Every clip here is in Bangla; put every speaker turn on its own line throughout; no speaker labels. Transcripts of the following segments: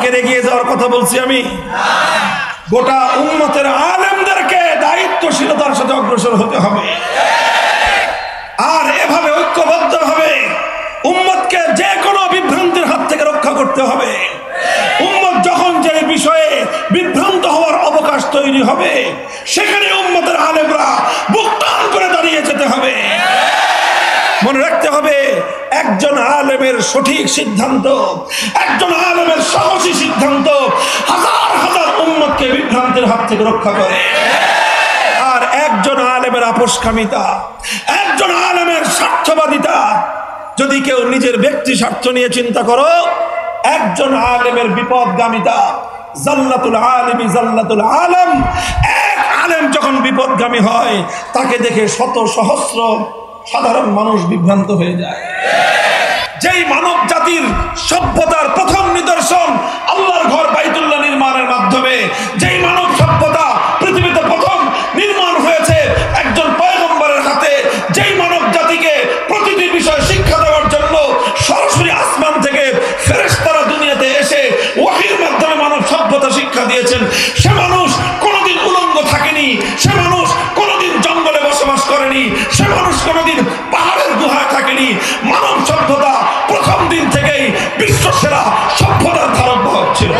হকের এগিয়ে যাওয়ার কথা বলছি আমি? গোটা উম্মতের আলেমদেরকে দায়িত্বশীলতার সাথে অগ্রসর হতে হবে, আর এভাবে ঐক্যবদ্ধভাবে উম্মতকে যে কোনো বিভ্রান্তির হাত থেকে রক্ষা করতে হবে। উম্মত যখন যে বিষয়ে বিভ্রান্ত হওয়ার অবকাশ তৈরি হবে, সেখানে উম্মতের আলেমরা বুক টান করে দাঁড়িয়ে যেতে হবে। মনে রাখতে হবে, একজন আলেমের সঠিক সিদ্ধান্ত, একজন আলেমের সাহসী সিদ্ধান্ত হাজার হাজার উম্মতকে বিভ্রান্তির হাত থেকে রক্ষা করে। আর একজন আলেমের আপোষকামিতা, একজন আলেমের স্বার্থবাদিতা, যদি কেউ নিজের ব্যক্তি স্বার্থ নিয়ে চিন্তা করো, একজন আলেমের বিপদগামিতা, জাল্লাতুল আলিমি জাল্লাতুল আলম, এক আলেম যখন বিপদগামী হয়, তাকে দেখে শত সহস্র সাধারণ মানুষ বিভ্রান্ত হয়ে যায়। যেই মানব জাতির সভ্যতার প্রথম নিদর্শন আল্লাহর ঘর বাইতুল্লাহ নির্মাণের মাধ্যমে, যেই মানব সভ্যতা পৃথিবীতে প্রথম নির্মাণ হয়েছে একজন পয়গম্বরের হাতে, যেই মানব জাতিকে প্রতিটি বিষয় শিক্ষা দেওয়ার জন্য সরাসরি আসমান থেকে ফেরেশতারা দুনিয়াতে এসে ওহীর মাধ্যমে মানব সভ্যতা শিক্ষা দিয়েছেন, সে মানুষ কোনোদিন উলঙ্গ থাকেনি, সে মানুষ কোনোদিন জঙ্গলে বসবাস করেনি, সে মানুষ কোনোদিন পাহাড়ের গুহায় থাকেনি। মানব সভ্যতা প্রথম দিন থেকেই বিশ্বসেরা সভ্যতার ধারক বাহক ছিল।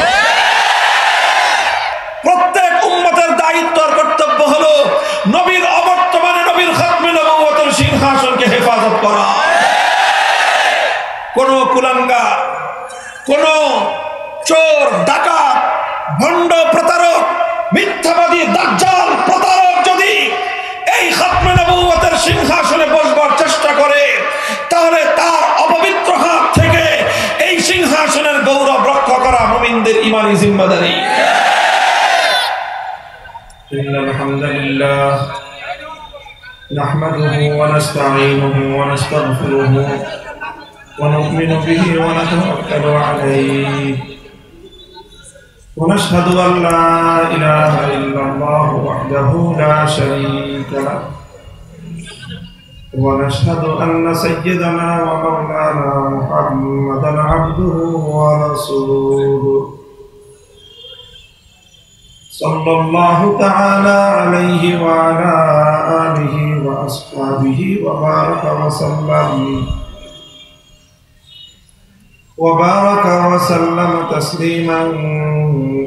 প্রত্যেক উম্মতের দায়িত্ব আর কর্তব্য হলো নবীর অবর্তমানে নবীর খাতমে নবুয়তের সিংহাসনকে হেফাজত করা। কোন কুলাঙ্গার, কোন চোর, ডাকাত, ভণ্ড, প্রতারক, মিথ্যাবাদী, দাজ্জাল, প্রতারক যদি এই খাতমে নবুয়তের সিংহাসনে বসবার চেষ্টা করে, তাহলে তার অপবিত্র হাত থেকে এই সিংহাসনের গৌরব রক্ষা করা মুমিনদের ঈমানি জিম্মাদারি। ইন্নাল হামদুলিল্লাহ নাহমাদুহু ওয়া নাস্তাঈনুহু ওয়া নাস্তাগফিরুহু ওয়া নু'মিনু বিহি ওয়া নাতাওয়াক্কালু আলাইহি ওয়া নাশহাদু আন লা ইলাহা ইল্লাল্লাহু ওয়াহদাহু লা শারীকা লাহু ونشهد أن سيدنا ومولانا محمدا عبده ورسوله صلى الله تعالى عليه وعلى آله وأصحابه وبارك وسلم تسليما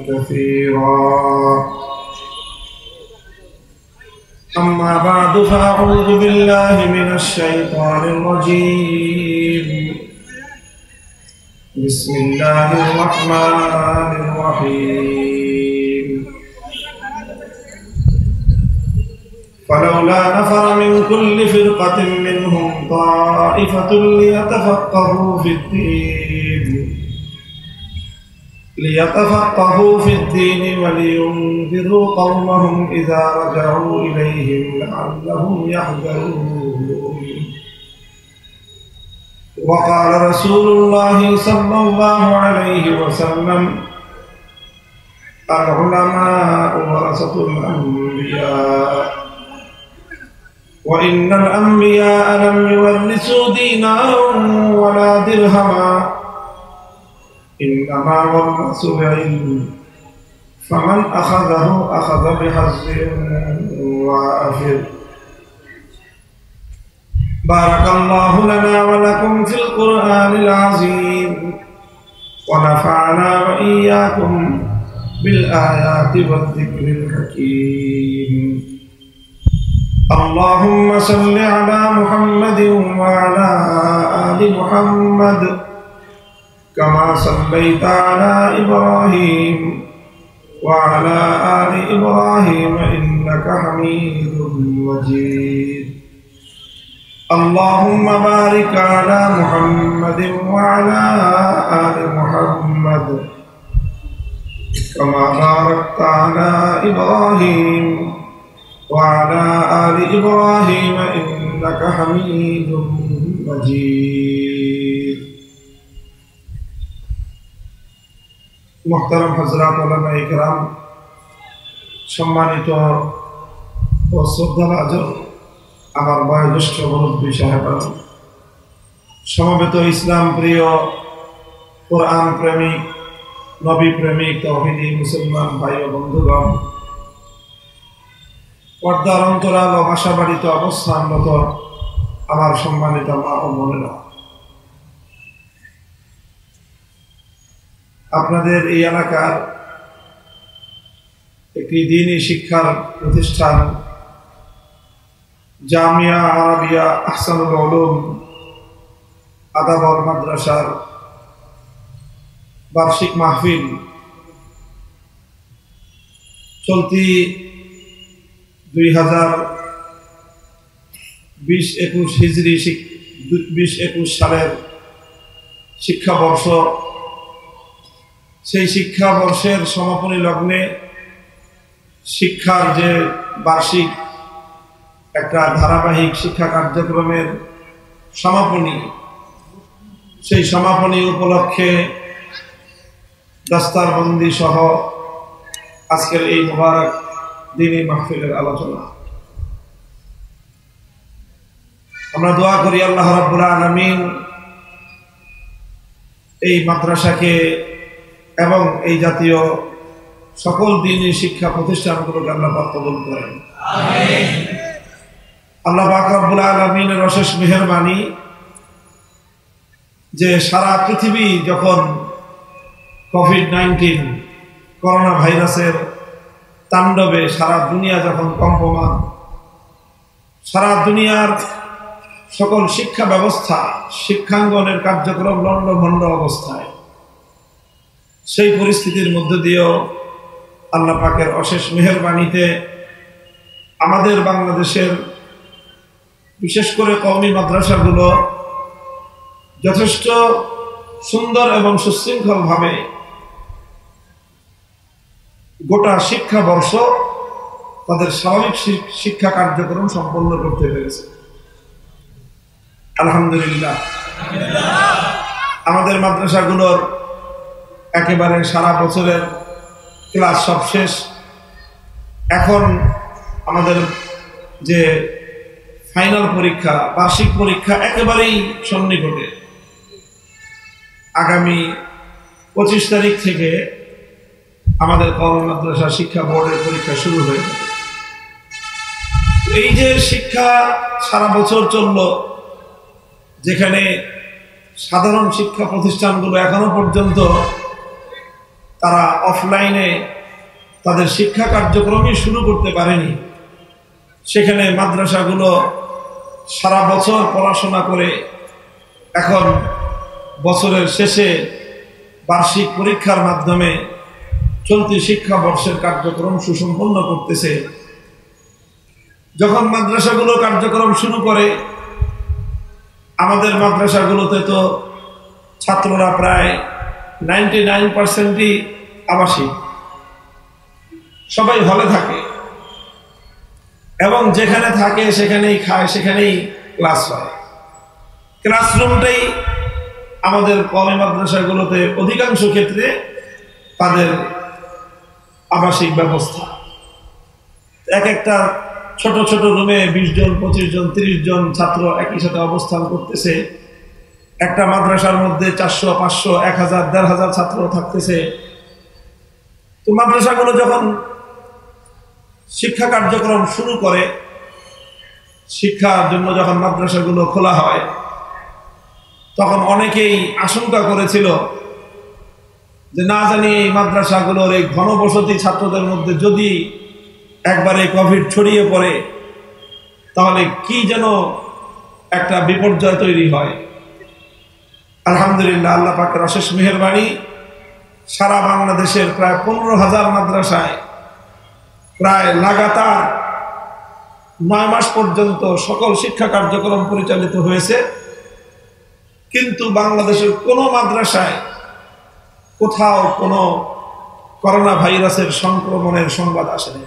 كثيرا. أما بعد فأعوذ بالله من الشيطان الرجيم. بسم الله الرحمن الرحيم. فلولا نفر من كل فرقة منهم طائفة ليتفقهوا في الدين ولينذروا قومهم إذا رجعوا إليهم لعلهم يحذرون. وقال رسول الله صلى الله عليه وسلم: العلماء ورثة الأنبياء وإن الأنبياء لم يورثوا دينارا ولا درهما إنما ورثوا العلم فمن أخذه أخذ بحظ وافر. بارك الله لنا ولكم في القرآن العظيم ونفعنا وإياكم بالآيات والذكر الحكيم. اللهم صل على محمد وعلى آل محمد كما صليت على إبراهيم وعلى آل إبراهيم إنك حميد مجيد. اللهم بارك على محمد وعلى آل محمد كما باركت على إبراهيم وعلى آل إبراهيم إنك حميد مجيد. محترم حضرات علماء کرام, সম্মানিত ও শ্রদ্ধাভাজন আমার বয়োজ্যেষ্ঠ মুরব্বী সাহেবরা, সমবেত ইসলাম প্রিয়, কোরআন প্রেমিক নবী প্রেমিক তৌহিদি মুসলমান ভাই ও বন্ধুগণ, পর্দার অন্তরাল ও আশাবাড়িতে অবস্থানরত আমার সম্মানিত মা ও বোনেরা, আপনাদের এই এলাকার একটি দ্বীনী শিক্ষার প্রতিষ্ঠান জামিয়া আরাবিয়া আহসানুল উলুম আদাবর মাদ্রাসার বার্ষিক মাহফিল চলতি 2020-21 হিজরি 20-21 সালের শিক্ষাবর্ষ, সেই শিক্ষাবর্ষের সমাপনী লগ্নে শিক্ষার যে বার্ষিক একটা ধারাবাহিক শিক্ষা কার্যক্রমের সমাপনী, সেই সমাপনী উপলক্ষে দস্তারবন্দি সহ আজকের এই মুবারক দ্বীনী মাহফিলের আলোচনা। আমরা দোয়া করি আল্লাহ রাব্বুল আলামিন এই মাদ্রাসাকে এবং এই জাতীয় সকল দ্বীনী শিক্ষা প্রতিষ্ঠানগুলোকে আল্লাহ পাক কবুল করেন। আমিন। আল্লাহ পাক রব্বুল আলামিনের অশেষ মেহেরবানি যে সারা পৃথিবী যখন কোভিড-19 করোনা ভাইরাসের তাণ্ডবে সারা দুনিয়া যখন কম্পমান, সারা দুনিয়ার সকল শিক্ষা ব্যবস্থা শিক্ষাঙ্গনের কার্যক্রম লণ্ডভণ্ড অবস্থায়, সেই পরিস্থিতির মধ্যে দিয়েও আল্লাহ পাকের অশেষ মেহেরবানিতে আমাদের বাংলাদেশের বিশেষ করে কওমি মাদ্রাসাগুলো যথেষ্ট সুন্দর এবং সুশৃঙ্খলভাবে গোটা শিক্ষাবর্ষ তাদের স্বাভাবিক শিক্ষা কার্যক্রম সম্পন্ন করতে পেরেছে। আলহামদুলিল্লাহ। আমাদের মাদ্রাসাগুলোর একেবারে সারা বছরের ক্লাস সব শেষ। এখন আমাদের যে ফাইনাল পরীক্ষা, বার্ষিক পরীক্ষা একেবারেই সন্নিকটে। আগামী 25 তারিখ থেকে আমাদের কওমি মাদ্রাসা শিক্ষা বোর্ডের পরীক্ষা শুরু হয়ে যাবে। এই যে শিক্ষা সারা বছর চলল, যেখানে সাধারণ শিক্ষা প্রতিষ্ঠানগুলো এখনো পর্যন্ত তারা অফলাইনে তাদের শিক্ষা কার্যক্রমই শুরু করতে পারেনি, সেখানে মাদ্রাসাগুলো সারা বছর পড়াশোনা করে এখন বছরের শেষে বার্ষিক পরীক্ষার মাধ্যমে চলতি শিক্ষাবর্ষের কার্যক্রম সুসম্পন্ন করতেছে। যখন মাদ্রাসাগুলো কার্যক্রম শুরু করে, আমাদের মাদ্রাসাগুলোতে তো ছাত্ররা প্রায় 99%ই আবাসিক, সবাই হলে থাকে এবং যেখানে থাকে সেখানেই খায়, সেখানেই ক্লাস হয়। ক্লাসরুমটাই আমাদের কওমি মাদ্রাসাগুলোতে অধিকাংশ ক্ষেত্রে তাদের আবাসিক ব্যবস্থা। এক একটা ছোট ছোট রুমে 20 জন, 25 জন, 30 জন ছাত্র একই সাথে অবস্থান করতেছে। একটা মাদ্রাসার মধ্যে 400, 500, 1000, 1500 ছাত্র থাকতেছে। তো মাদ্রাসাগুলো যখন শিক্ষা কার্যক্রম শুরু করে, শিক্ষার জন্য যখন মাদ্রাসাগুলো খোলা হয়, তখন অনেকেই আশঙ্কা করেছিল যে না জানি এই মাদ্রাসাগুলোর এই ঘনবসতি ছাত্রদের মধ্যে যদি একবারে কোভিড ছড়িয়ে পড়ে তাহলে কি যেন একটা বিপর্যয় তৈরি হয়। আলহামদুলিল্লাহ, আল্লাহ পাকের অশেষ মেহেরবানি, সারা বাংলাদেশের প্রায় 15,000 মাদ্রাসায় প্রায় লাগাতার 9 মাস পর্যন্ত সকল শিক্ষা কার্যক্রম পরিচালিত হয়েছে। কিন্তু বাংলাদেশের কোনো মাদ্রাসায় কোথাও কোনো করোনা ভাইরাসের সংক্রমণের সংবাদ আসেনি।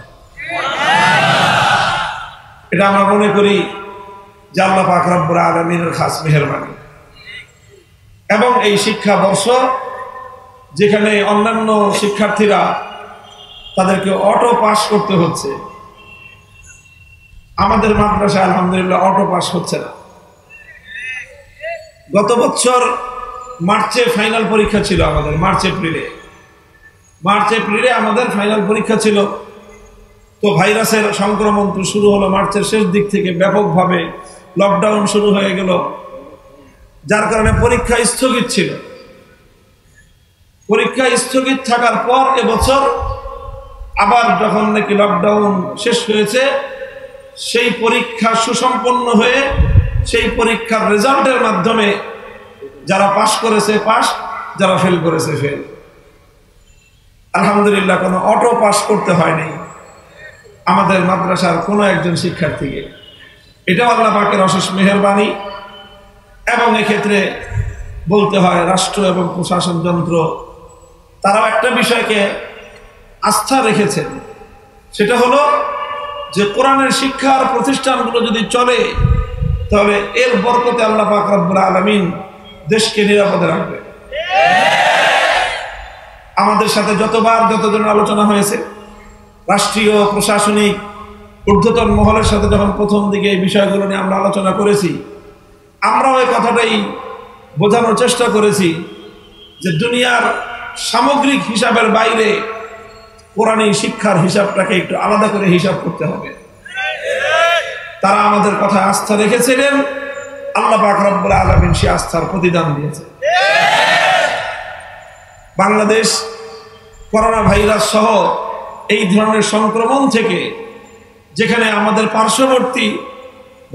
এটা আমরা মনে করি যে আল্লাহ পাক রব্বুল আলামিনের খাস মেহেরবানি। এবং এই শিক্ষাবর্ষ যেখানে অন্যান্য শিক্ষার্থীরা তাদেরকে অটো পাস করতে হচ্ছে, আমাদের মাদ্রাসায় আলহামদুলিল্লাহ অটো পাস হচ্ছে না। গত বছর মার্চে ফাইনাল পরীক্ষা ছিল আমাদের, মার্চ এপ্রিলে। মার্চ এপ্রিলে আমাদের ফাইনাল পরীক্ষা ছিল। তো ভাইরাসের সংক্রমণ তো শুরু হলো মার্চের শেষ দিক থেকে, ব্যাপকভাবে লকডাউন শুরু হয়ে গেল, যার কারণে পরীক্ষা স্থগিত ছিল। পরীক্ষা স্থগিত থাকার পর এবছর আবার যখন নাকি লকডাউন শেষ হয়েছে, সেই পরীক্ষা সুসম্পন্ন হয়ে সেই পরীক্ষার রেজাল্টের মাধ্যমে যারা পাস করেছে পাস, যারা ফেল করেছে ফেল। আলহামদুলিল্লাহ, কোনো অটো পাস করতে হয়নি আমাদের মাদ্রাসার কোনো একজন শিক্ষার্থীকে। এটাও আল্লাহ পাকের অশেষ মেহেরবানি। এবং এক্ষেত্রে বলতে হয় রাষ্ট্র এবং প্রশাসন যন্ত্র তারাও একটা বিষয়কে আস্থা রেখেছেন, সেটা হলো যে কোরআনের শিক্ষার প্রতিষ্ঠানগুলো যদি চলে তাহলে এর বরকতে আল্লাহ পাক রব্বুল আলামিন দেশকে নিরাপদে রাখবে। আমাদের সাথে যতজনের আলোচনা হয়েছে, রাষ্ট্রীয় প্রশাসনিক ঊর্ধ্বতন মহলের সাথে যখন প্রথম দিকে এই বিষয়গুলো নিয়ে আমরা আলোচনা করেছি, আমরাও এই কথাটাই বোঝানোর চেষ্টা করেছি যে দুনিয়ার সামগ্রিক হিসাবের বাইরে কোরআনী শিক্ষার হিসাবটাকে একটু আলাদা করে হিসাব করতে হবে। তারা আমাদের কথায় আস্থা রেখেছিলেন, আল্লাহ পাক রব্বুল আলামিন সে আস্থার প্রতিদান দিয়েছে। বাংলাদেশ করোনা ভাইরাস সহ এই ধরনের সংক্রমণ থেকে, যেখানে আমাদের পার্শ্ববর্তী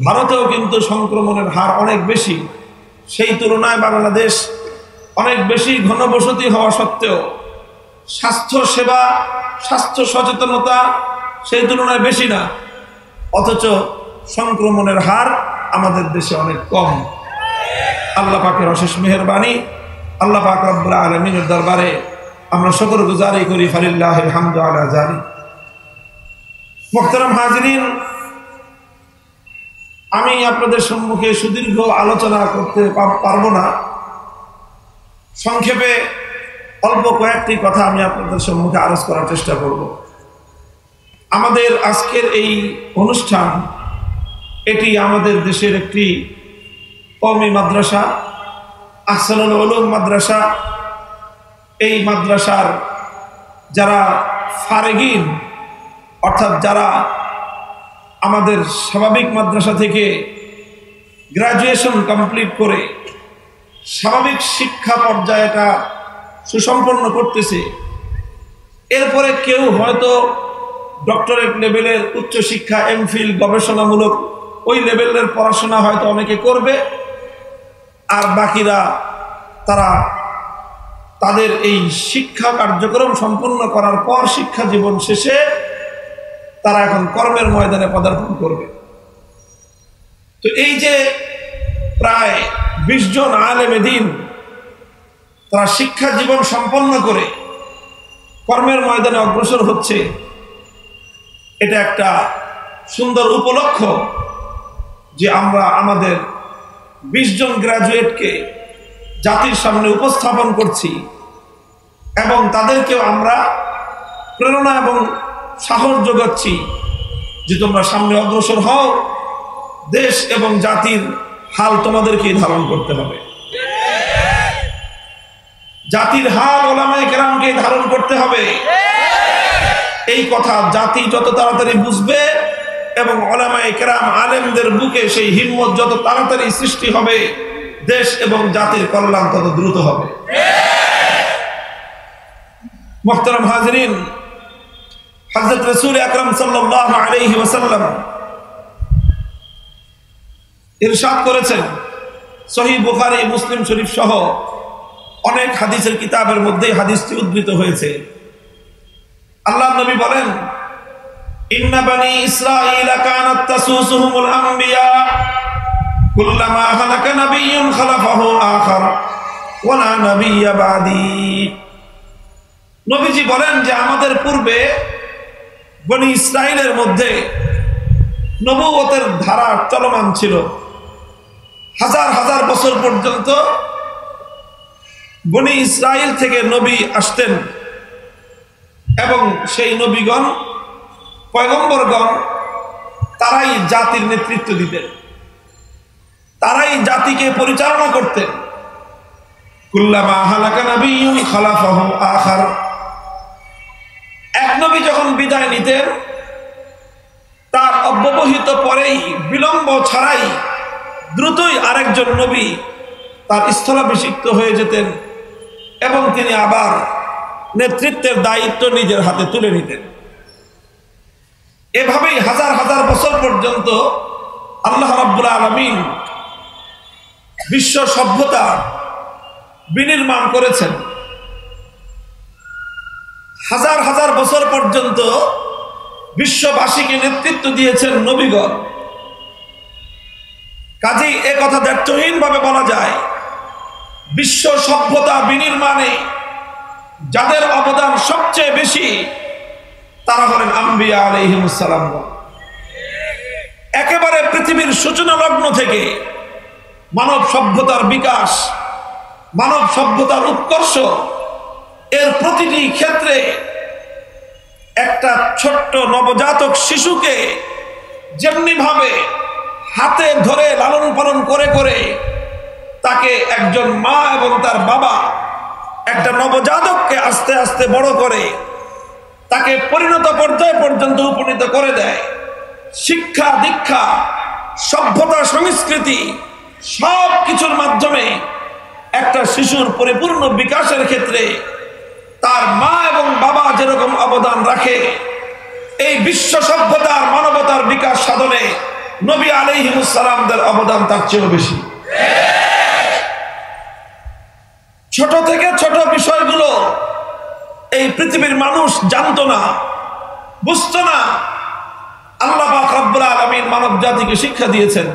ভারতেও কিন্তু সংক্রমণের হার অনেক বেশি, সেই তুলনায় বাংলাদেশ অনেক বেশি ঘনবসতি হওয়া সত্ত্বেও স্বাস্থ্য সেবা, স্বাস্থ্য সচেতনতা সেই তুলনায় বেশি না, অথচ সংক্রমণের হার আমাদের দেশে অনেক কম। আল্লাহ পাকের অশেষ মেহেরবানি। আল্লাহ পাক রব্বুল আলামিনের দরবারে আমরা শুকরগুজারি করি, ফালিল্লাহিল হামদু আলা যালিক। মুহতারাম হাজিরিন, আমি আপনাদের সম্মুখে সুদীর্ঘ আলোচনা করতে পারবো না, সংক্ষেপে অল্প কয়েকটি কথা আমি আপনাদের সম্মুখে আরজ করার চেষ্টা করব। আমাদের আজকের এই অনুষ্ঠান, এটি আমাদের দেশের একটি কওমি মাদ্রাসা, আহসানুল উলুম মাদ্রাসা। এই মাদ্রাসার যারা ফারেগিন, অর্থাৎ যারা আমাদের স্বাভাবিক মাদ্রাসা থেকে গ্রাজুয়েশন কমপ্লিট করে স্বাভাবিক শিক্ষা পর্যায়টা সুসম্পন্ন করতেছে, এরপরে কেউ হয়তো ডক্টরেট লেভেলের উচ্চশিক্ষা, এমফিল, গবেষণামূলক ওই লেভেলের পড়াশোনা হয়তো অনেকে করবে, আর বাকিরা তারা তাদের এই শিক্ষা কার্যক্রম সম্পন্ন করার পর শিক্ষা জীবন শেষে তারা এখন কর্মের ময়দানে পদার্পণ করবে। তো এই যে প্রায় 20 জন আলেমে দ্বীন তারা শিক্ষা জীবন সম্পন্ন করে কর্মের ময়দানে অগ্রসর হচ্ছে, এটা একটা সুন্দর উপলক্ষ যে আমরা আমাদের 20 জন গ্রাজুয়েটকে জাতির সামনে উপস্থাপন করছি এবং তাদেরকেও আমরা প্রেরণা এবং সাহস যোগাচ্ছি যে তোমরা সামনে অগ্রসর হও, দেশ এবং জাতির হাল তোমাদেরকেই ধারণ করতে হবে। জাতির হাল উলামায়ে কেরামকে ধারণ করতে হবে। এই কথা জাতি যত তাড়াতাড়ি বুঝবে এবং উলামায়ে কেরাম আলেমদের বুকে সেই হিম্মত যত তাড়াতাড়ি সৃষ্টি হবে, দেশ এবং জাতির কল্যাণ তত দ্রুত হবে। মুহতারাম হাজিরিন, হযরত রাসূল আকরাম সাল্লাল্লাহু আলাইহি ওয়াসাল্লাম ইরশাদ করেছেন, সহিহ বুখারী, মুসলিম শরীফ সহ অনেক হাদিসের কিতাবের মধ্যে হাদিসটি উদ্ধৃত হয়েছে। আল্লাহর নবী বলেন, ইন্না বানি ইসরাঈলা কানাত তাসুসুহুমুল আমবিয়া কুল্লামা হালাকা নাবিয়্যুন খালাফাহু আখার ওয়া লা নাবিয়্যা বাদি। নবীজি বলেন যে আমাদের পূর্বে বনি ইসরাইলের মধ্যে নবুয়তের ধারা চলমান ছিল। হাজার হাজার বছর পর্যন্ত বনি ইসরাইল থেকে নবী আসতেন এবং সেই নবীগণ, পয়গম্বরগণ তারাই জাতির নেতৃত্ব দিতেন, তারাই জাতিকে পরিচালনা করতেন। কুল্লামা হালাকা নাবিয়্যুন খালাফাহু আখার নবী যখন বিদায় নিতেন তার অব্যবহিত পরেই বিলম্ব ছাড়াই দ্রুতই আরেকজন নবী তার স্থলাভিষিক্ত হয়ে যেতেন এবং তিনি আবার নেতৃত্বের দায়িত্ব নিজের হাতে তুলে নিতেন। এভাবেই হাজার হাজার বছর পর্যন্ত আল্লাহ রাব্বুল আলামিন বিশ্ব সভ্যতা বিনির্মাণ করেছেন। হাজার হাজার বছর পর্যন্ত বিশ্ববাসীকে নেতৃত্ব দিয়েছেন নবীগণ। কাজেই এ কথা দ্ব্যর্থহীনভাবে বলা যায়, বিশ্ব সভ্যতা বিনির্মাণে যাদের অবদান সবচেয়ে বেশি তারা হলেন আম্বিয়া আলাইহিমুস সালাম। একেবারে পৃথিবীর সূচনা লগ্ন থেকে মানব সভ্যতার বিকাশ, মানব সভ্যতার উৎকর্ষ এর প্রতিটি ক্ষেত্রে একটা ছোট্ট নবজাতক শিশুকে যেমনি ভাবে হাতে ধরে লালন পালন করে করে তাকে একজন মা এবং তার বাবা একটা নবজাতককে আস্তে আস্তে বড় করে তাকে পরিণত পর্যায় পর্যন্ত উপনীত করে দেয়, শিক্ষা দীক্ষা সভ্যতা সংস্কৃতি সব কিছুর মাধ্যমে একটা শিশুর পরিপূর্ণ বিকাশের ক্ষেত্রে তার মা এবং বাবা যেরকম অবদান রাখে, এই বিশ্ব সভ্যতার মানবতার বিকাশ সাধনে নবী আলাইহিমুস সালামদের অবদান তার চেয়েও বেশি। ছোট থেকে ছোট বিষয়গুলো এই পৃথিবীর মানুষ জানতো না, বুঝতো না। আল্লাহ পাক রব্বুল আলামিন মানব জাতিকে শিক্ষা দিয়েছেন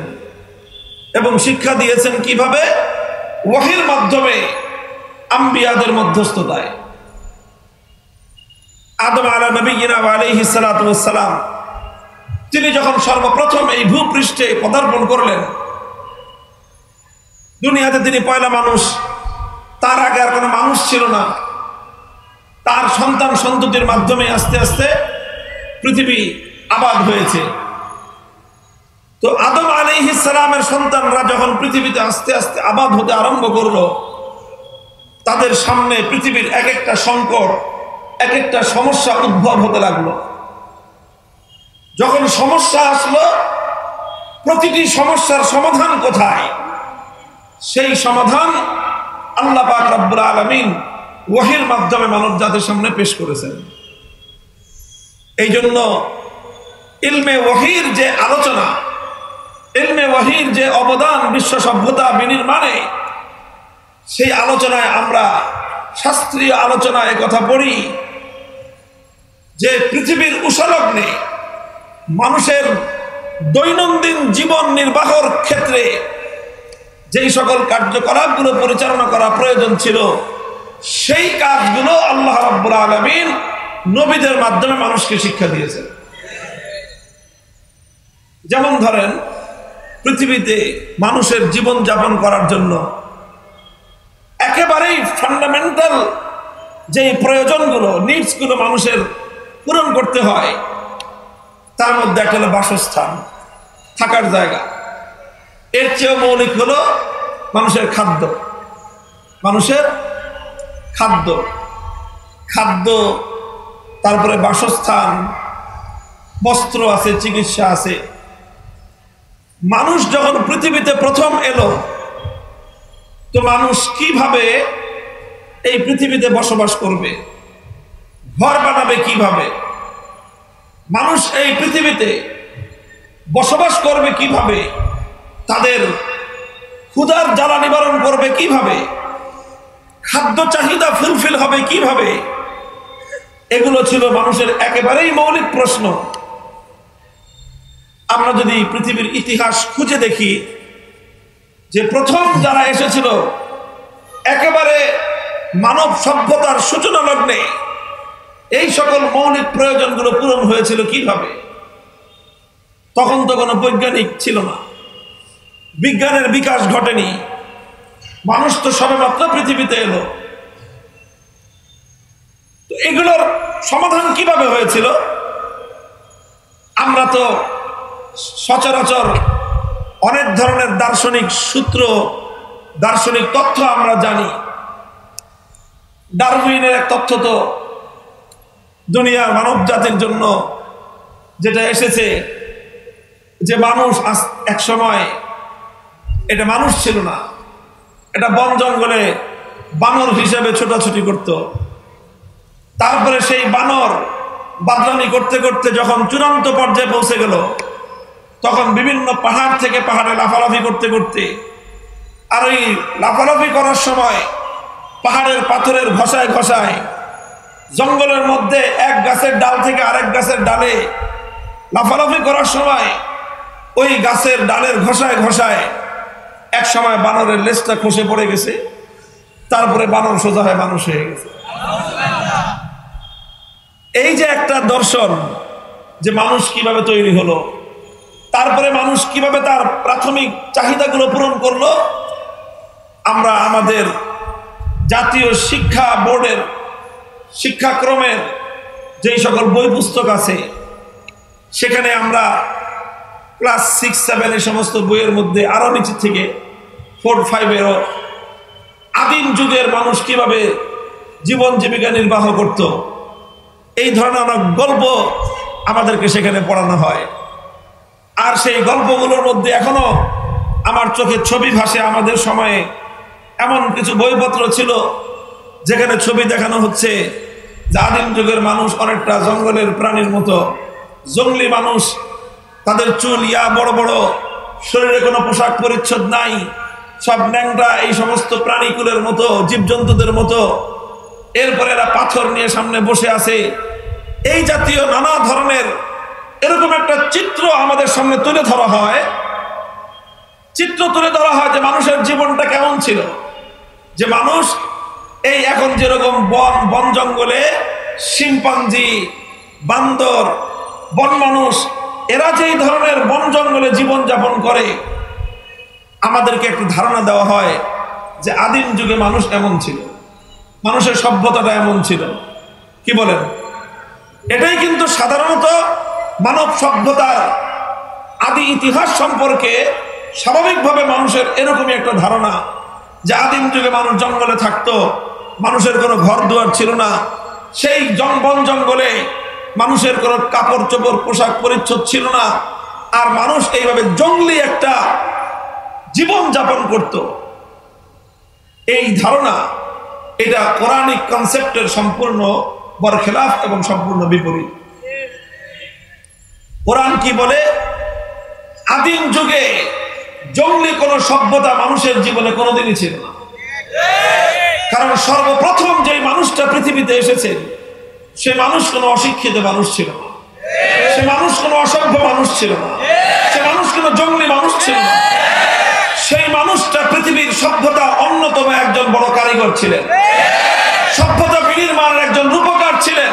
এবং শিক্ষা দিয়েছেন কিভাবে? ওহীর মাধ্যমে, আম্বিয়াদের মধ্যস্থতায়। আদম আলা নবিয়িনা ওয়া আলাইহিস সালাতু ওয়াস সালাম তিনি যখন সর্বপ্রথম এই ভূপৃষ্ঠে পদার্পণ করলেন, দুনিয়াতে তিনি পয়লা মানুষ। তার আগে আর কোনো মানুষ ছিল না। তার সন্তান সন্ততির মাধ্যমে আস্তে আস্তে পৃথিবী আবাদ হয়েছে। তো আদম আলাইহিস সালামের সন্তানরা যখন পৃথিবীতে আস্তে আস্তে আবাদ হতে আরম্ভ করলো, তাদের সামনে পৃথিবীর এক একটা সংকট, এক একটা সমস্যা উদ্ভব হতে লাগলো। যখন সমস্যা আসলো, প্রতিটি সমস্যার সমাধান কোথায়? সেই সমাধান আল্লাহ পাক রব্বুল আলামিন ওহীর মাধ্যমে মানব জাতির সামনে পেশ করেছেন। এই জন্য ইলমে ওহীর যে আলোচনা, ইলমে ওহীর যে অবদান বিশ্ব সভ্যতা বিনির্মাণে, সেই আলোচনায় আমরা শাস্ত্রীয় আলোচনায় কথা পড়ি যে পৃথিবীর উষালগ্নে মানুষের দৈনন্দিন জীবন নির্বাহের ক্ষেত্রে যেই সকল কার্যকলাপগুলো পরিচালনা করা প্রয়োজন ছিল, সেই কাজগুলো আল্লাহ রাব্বুল আলামিন নবীদের মাধ্যমে মানুষকে শিক্ষা দিয়েছেন। যেমন ধরেন, পৃথিবীতে মানুষের জীবন যাপন করার জন্য একেবারেই ফান্ডামেন্টাল যে প্রয়োজনগুলো, নিডসগুলো মানুষের পূরণ করতে হয়, তার মধ্যে একটা হলো বাসস্থান, থাকার জায়গা। এর চেয়েও মৌলিক হলো মানুষের খাদ্য। মানুষের খাদ্য, খাদ্য, তারপরে বাসস্থান, বস্ত্র আছে, চিকিৎসা আছে। মানুষ যখন পৃথিবীতে প্রথম এলো, তো মানুষ কিভাবে এই পৃথিবীতে বসবাস করবে, ঘর বানাবে কিভাবে, মানুষ এই পৃথিবীতে বসবাস করবে কিভাবে, তাদের ক্ষুধার জ্বালা নিবারণ করবে কিভাবে, খাদ্য চাহিদা ফুলফিল হবে কিভাবে, এগুলো ছিল মানুষের একেবারেই মৌলিক প্রশ্ন। আমরা যদি পৃথিবীর ইতিহাস খুঁজে দেখি, যে প্রথম যারা এসেছিল একেবারে মানব সভ্যতার সূচনা লগ্নে, এই সকল মৌলিক প্রয়োজনগুলো পূরণ হয়েছিল কিভাবে? তখন তো কোনো বৈজ্ঞানিক ছিল না, বিজ্ঞানের বিকাশ ঘটেনি, মানুষ তো সবেমাত্র পৃথিবীতে এলো। তো এগুলোর সমাধান কিভাবে হয়েছিল? আমরা তো সচরাচর অনেক ধরনের দার্শনিক সূত্র, দার্শনিক তথ্য আমরা জানি। ডারউইনের এক তথ্য তো দুনিয়ার মানব জাতির জন্য যেটা এসেছে, যে মানুষ এক সময় এটা মানুষ ছিল না, এটা বন জঙ্গলে বানর হিসেবে ছোটাছুটি করত। তারপরে সেই বানর বাদলামি করতে করতে যখন চূড়ান্ত পর্যায়ে পৌঁছে গেল, তখন বিভিন্ন পাহাড় থেকে পাহাড়ে লাফালাফি করতে করতে, আর ওই লাফালাফি করার সময় পাহাড়ের পাথরের ঘষায় ঘষায় জঙ্গলের মধ্যে এক গাছের ডাল থেকে আরেক গাছের ডালে লাফালাফি করার সময় ওই গাছের ডালের ঘষায় ঘষায় এক সময় বানরের লেজটা খসে পড়ে গেছে। তারপরে বানর সোজা হয়ে মানুষ হয়ে গেছে। এই যে একটা দর্শন, যে মানুষ কিভাবে তৈরি হলো, তারপরে মানুষ কিভাবে তার প্রাথমিক চাহিদাগুলো পূরণ করলো, আমরা আমাদের জাতীয় শিক্ষা বোর্ডের শিক্ষাক্রমের যেই সকল বই পুস্তক আছে, সেখানে আমরা ক্লাস 6-7 এই সমস্ত বইয়ের মধ্যে আরো নিচে থেকে 4-5 আদিম যুগের মানুষ কিভাবে জীবন জীবিকা নির্বাহ করত, এই ধরনের অনেক গল্প আমাদেরকে সেখানে পড়ানো হয়। আর সেই গল্পগুলোর মধ্যে এখনো আমার চোখে ছবি ভাসে। আমাদের সময়ে এমন কিছু বইপত্র ছিল যেখানে ছবি দেখানো হচ্ছে যে আদিম যুগের মানুষ অনেকটা জঙ্গলের প্রাণীর মতো, জঙ্গলি মানুষ, তাদের চুল বড় বড়, শরীরে কোনো পোশাক পরিচ্ছদ নাই, সব ন্যাংরা, এই সমস্ত প্রাণীকুলের মতো, জীবজন্তুদের মতো। এরপরে এরা পাথর নিয়ে সামনে বসে আছে। এই জাতীয় নানা ধরনের এরকম একটা চিত্র আমাদের সামনে তুলে ধরা হয়, যে মানুষের জীবনটা কেমন ছিল। যে মানুষ এই এখন যেরকম বন জঙ্গলে শিম্পাঞ্জি, বান্দর, বন মানুষ, এরা যেই ধরনের বন জঙ্গলে জীবন যাপন করে, আমাদেরকে একটু ধারণা দেওয়া হয় যে আদিম যুগে মানুষ এমন ছিল, মানুষের সভ্যতাটা এমন ছিল। কি বলেন? এটাই কিন্তু সাধারণত মানব সভ্যতার আদি ইতিহাস সম্পর্কে স্বাভাবিকভাবে মানুষের এরকমই একটা ধারণা যে আদিম যুগে মানুষ জঙ্গলে থাকতো, মানুষের কোনো ঘর দুয়ার ছিল না, সেই বন জঙ্গলে মানুষের কোনো কাপড় চোপড় পোশাক পরিচ্ছদ ছিল না, আর মানুষ এইভাবে জঙ্গলি একটা জীবন যাপন করত। এই ধারণা, এটা কোরআনিক কনসেপ্টের সম্পূর্ণ বরখেলাফ এবং সম্পূর্ণ বিপরীত। কোরআন কি বলে? আদিম যুগে জঙ্গলি কোন সভ্যতা মানুষের জীবনে কোনোদিনই ছিল না। কারণ সর্বপ্রথম যে মানুষটা পৃথিবীতে এসেছে, সে মানুষ কোনো অশিক্ষিত মানুষ ছিল না, সে মানুষ কোনো অসভ্য মানুষ ছিল না, সে মানুষ কোনো জঙ্গলি মানুষ ছিল না। সেই মানুষটা পৃথিবীর সভ্যতা অন্যতম একজন বড় কারিগর ছিলেন, সভ্যতা বিনির্মাণের একজন রূপকার ছিলেন।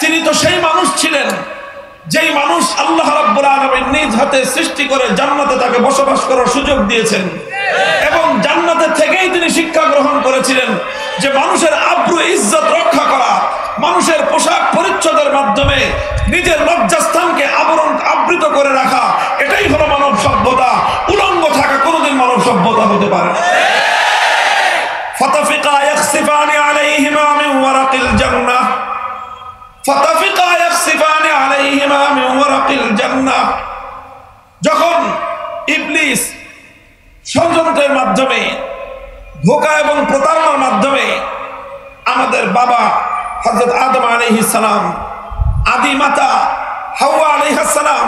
তিনি তো সেই মানুষ ছিলেন যেই মানুষ আল্লাহ রাব্বুল আলামিন নিজ হাতে সৃষ্টি করে জান্নাতে তাকে বসবাস করার সুযোগ দিয়েছেন, এবং জান্নাতে থেকেই তিনি শিক্ষা গ্রহণ করেছিলেন যে মানুষের আব্রু ইজ্জত রক্ষা করা, মানুষের পোশাক পরিচ্ছদের মাধ্যমে নিজের লজ্জাস্থানকে আবৃত করে রাখা, এটাই হলো মানব সভ্যতা। উলঙ্গ থাকা কোনোদিন মানব সভ্যতা হতে পারে না। ফাতাফিকা ইয়াখসিফানি আলাইহিমা মিন ওয়ারাকিল জান্নাহ, ফাতাফিকা ইয়াখসিফানি আলাইহিমা মিন ওয়ারাকিল জান্নাহ। যখন ইবলিস ষড়যন্ত্রের মাধ্যমে, ধোঁকা এবং প্রতারণার মাধ্যমে আমাদের বাবা হযরত আদম আলাইহিস সালাম, আদি মাতা হাওয়া আলাইহিস সালাম,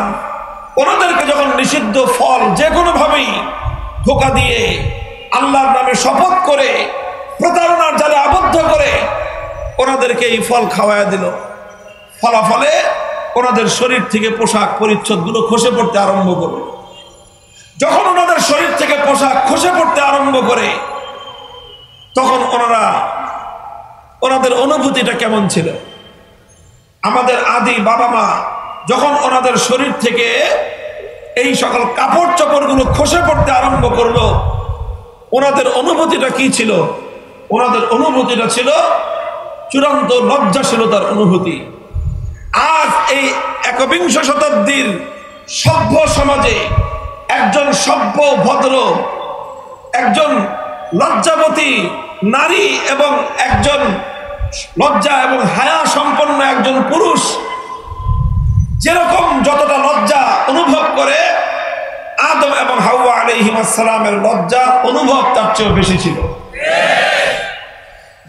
ওনাদেরকে যখন নিষিদ্ধ ফল যে কোনো ভাবেই ধোঁকা দিয়ে, আল্লাহর নামে শপথ করে, প্রতারণার জালে আবদ্ধ করে ওনাদেরকে এই ফল খাওয়ায় দিল, ফলাফলে ওনাদের শরীর থেকে পোশাক পরিচ্ছদ গুলো খসে পড়তে আরম্ভ করলো। যখন ওনাদের শরীর থেকে পোশাক খসে পড়তে আরম্ভ করে, তখন ওনাদের অনুভূতিটা কেমন ছিল? আমাদের আদি বাবা মা যখন ওনাদের শরীর থেকে এই সকল কাপড় চোপড় গুলো খসে পড়তে আরম্ভ করলো, ওনাদের অনুভূতিটা কি ছিল? ওনাদের অনুভূতিটা ছিল চূড়ান্ত লজ্জাশীলতার অনুভূতি। আজ এই একবিংশ শতাব্দীর সভ্য সমাজে একজন সভ্য ভদ্র, একজন লজ্জাবতী নারী এবং একজন লজ্জা এবং হায়া সম্পন্ন একজন পুরুষ যেরকম যতটা লজ্জা অনুভব করে, আদম এবং হাওয়া আলাইহিস সালামের লজ্জা অনুভব তার চেয়ে বেশি ছিল।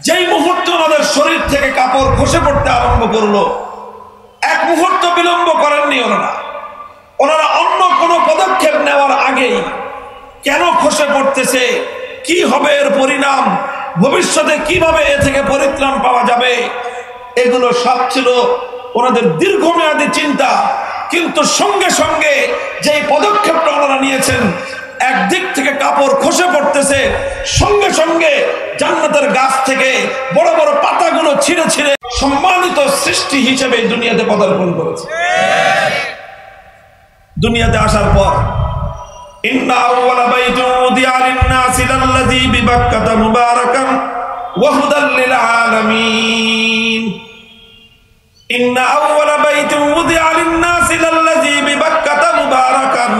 যেই মুহূর্তে ওনাদের শরীর থেকে কাপড় খসে পড়তে আরম্ভ করলো, এক মুহূর্ত বিলম্ব করেননি ওনারা অন্য কোনো পদক্ষেপ নেওয়ার আগেই কেন খসে পড়তেছে, কি হবে এর পরিণাম, ভবিষ্যতে কিভাবে এ থেকে পরিত্রাণ পাওয়া যাবে, এগুলো সব ছিল ওনাদের দীর্ঘমেয়াদী চিন্তা। কিন্তু সঙ্গে সঙ্গে যে পদক্ষেপটা ওনারা নিয়েছেন, একদিক থেকে কাপড় খসে পড়তেছে, সঙ্গে সঙ্গে জান্নাতের গাছ থেকে বড় বড় পাতাগুলো ছিঁড়ে ছিঁড়ে সম্মানিত সৃষ্টি হিসেবে দুনিয়াতে পদার্পণ করেছে। দুনিয়াতে আসার পর ইন্না আউওয়ালা বাইতুন উদিআ লিন-নাসি লাল্লাযী বিবাক্কাতা মুবারাকান ওয়া হুদাল লিল আলামিন। ইন্না আউওয়ালা বাইতুন উদিআ লিন-নাসি লাল্লাযী বিবাক্কাতা মুবারাকান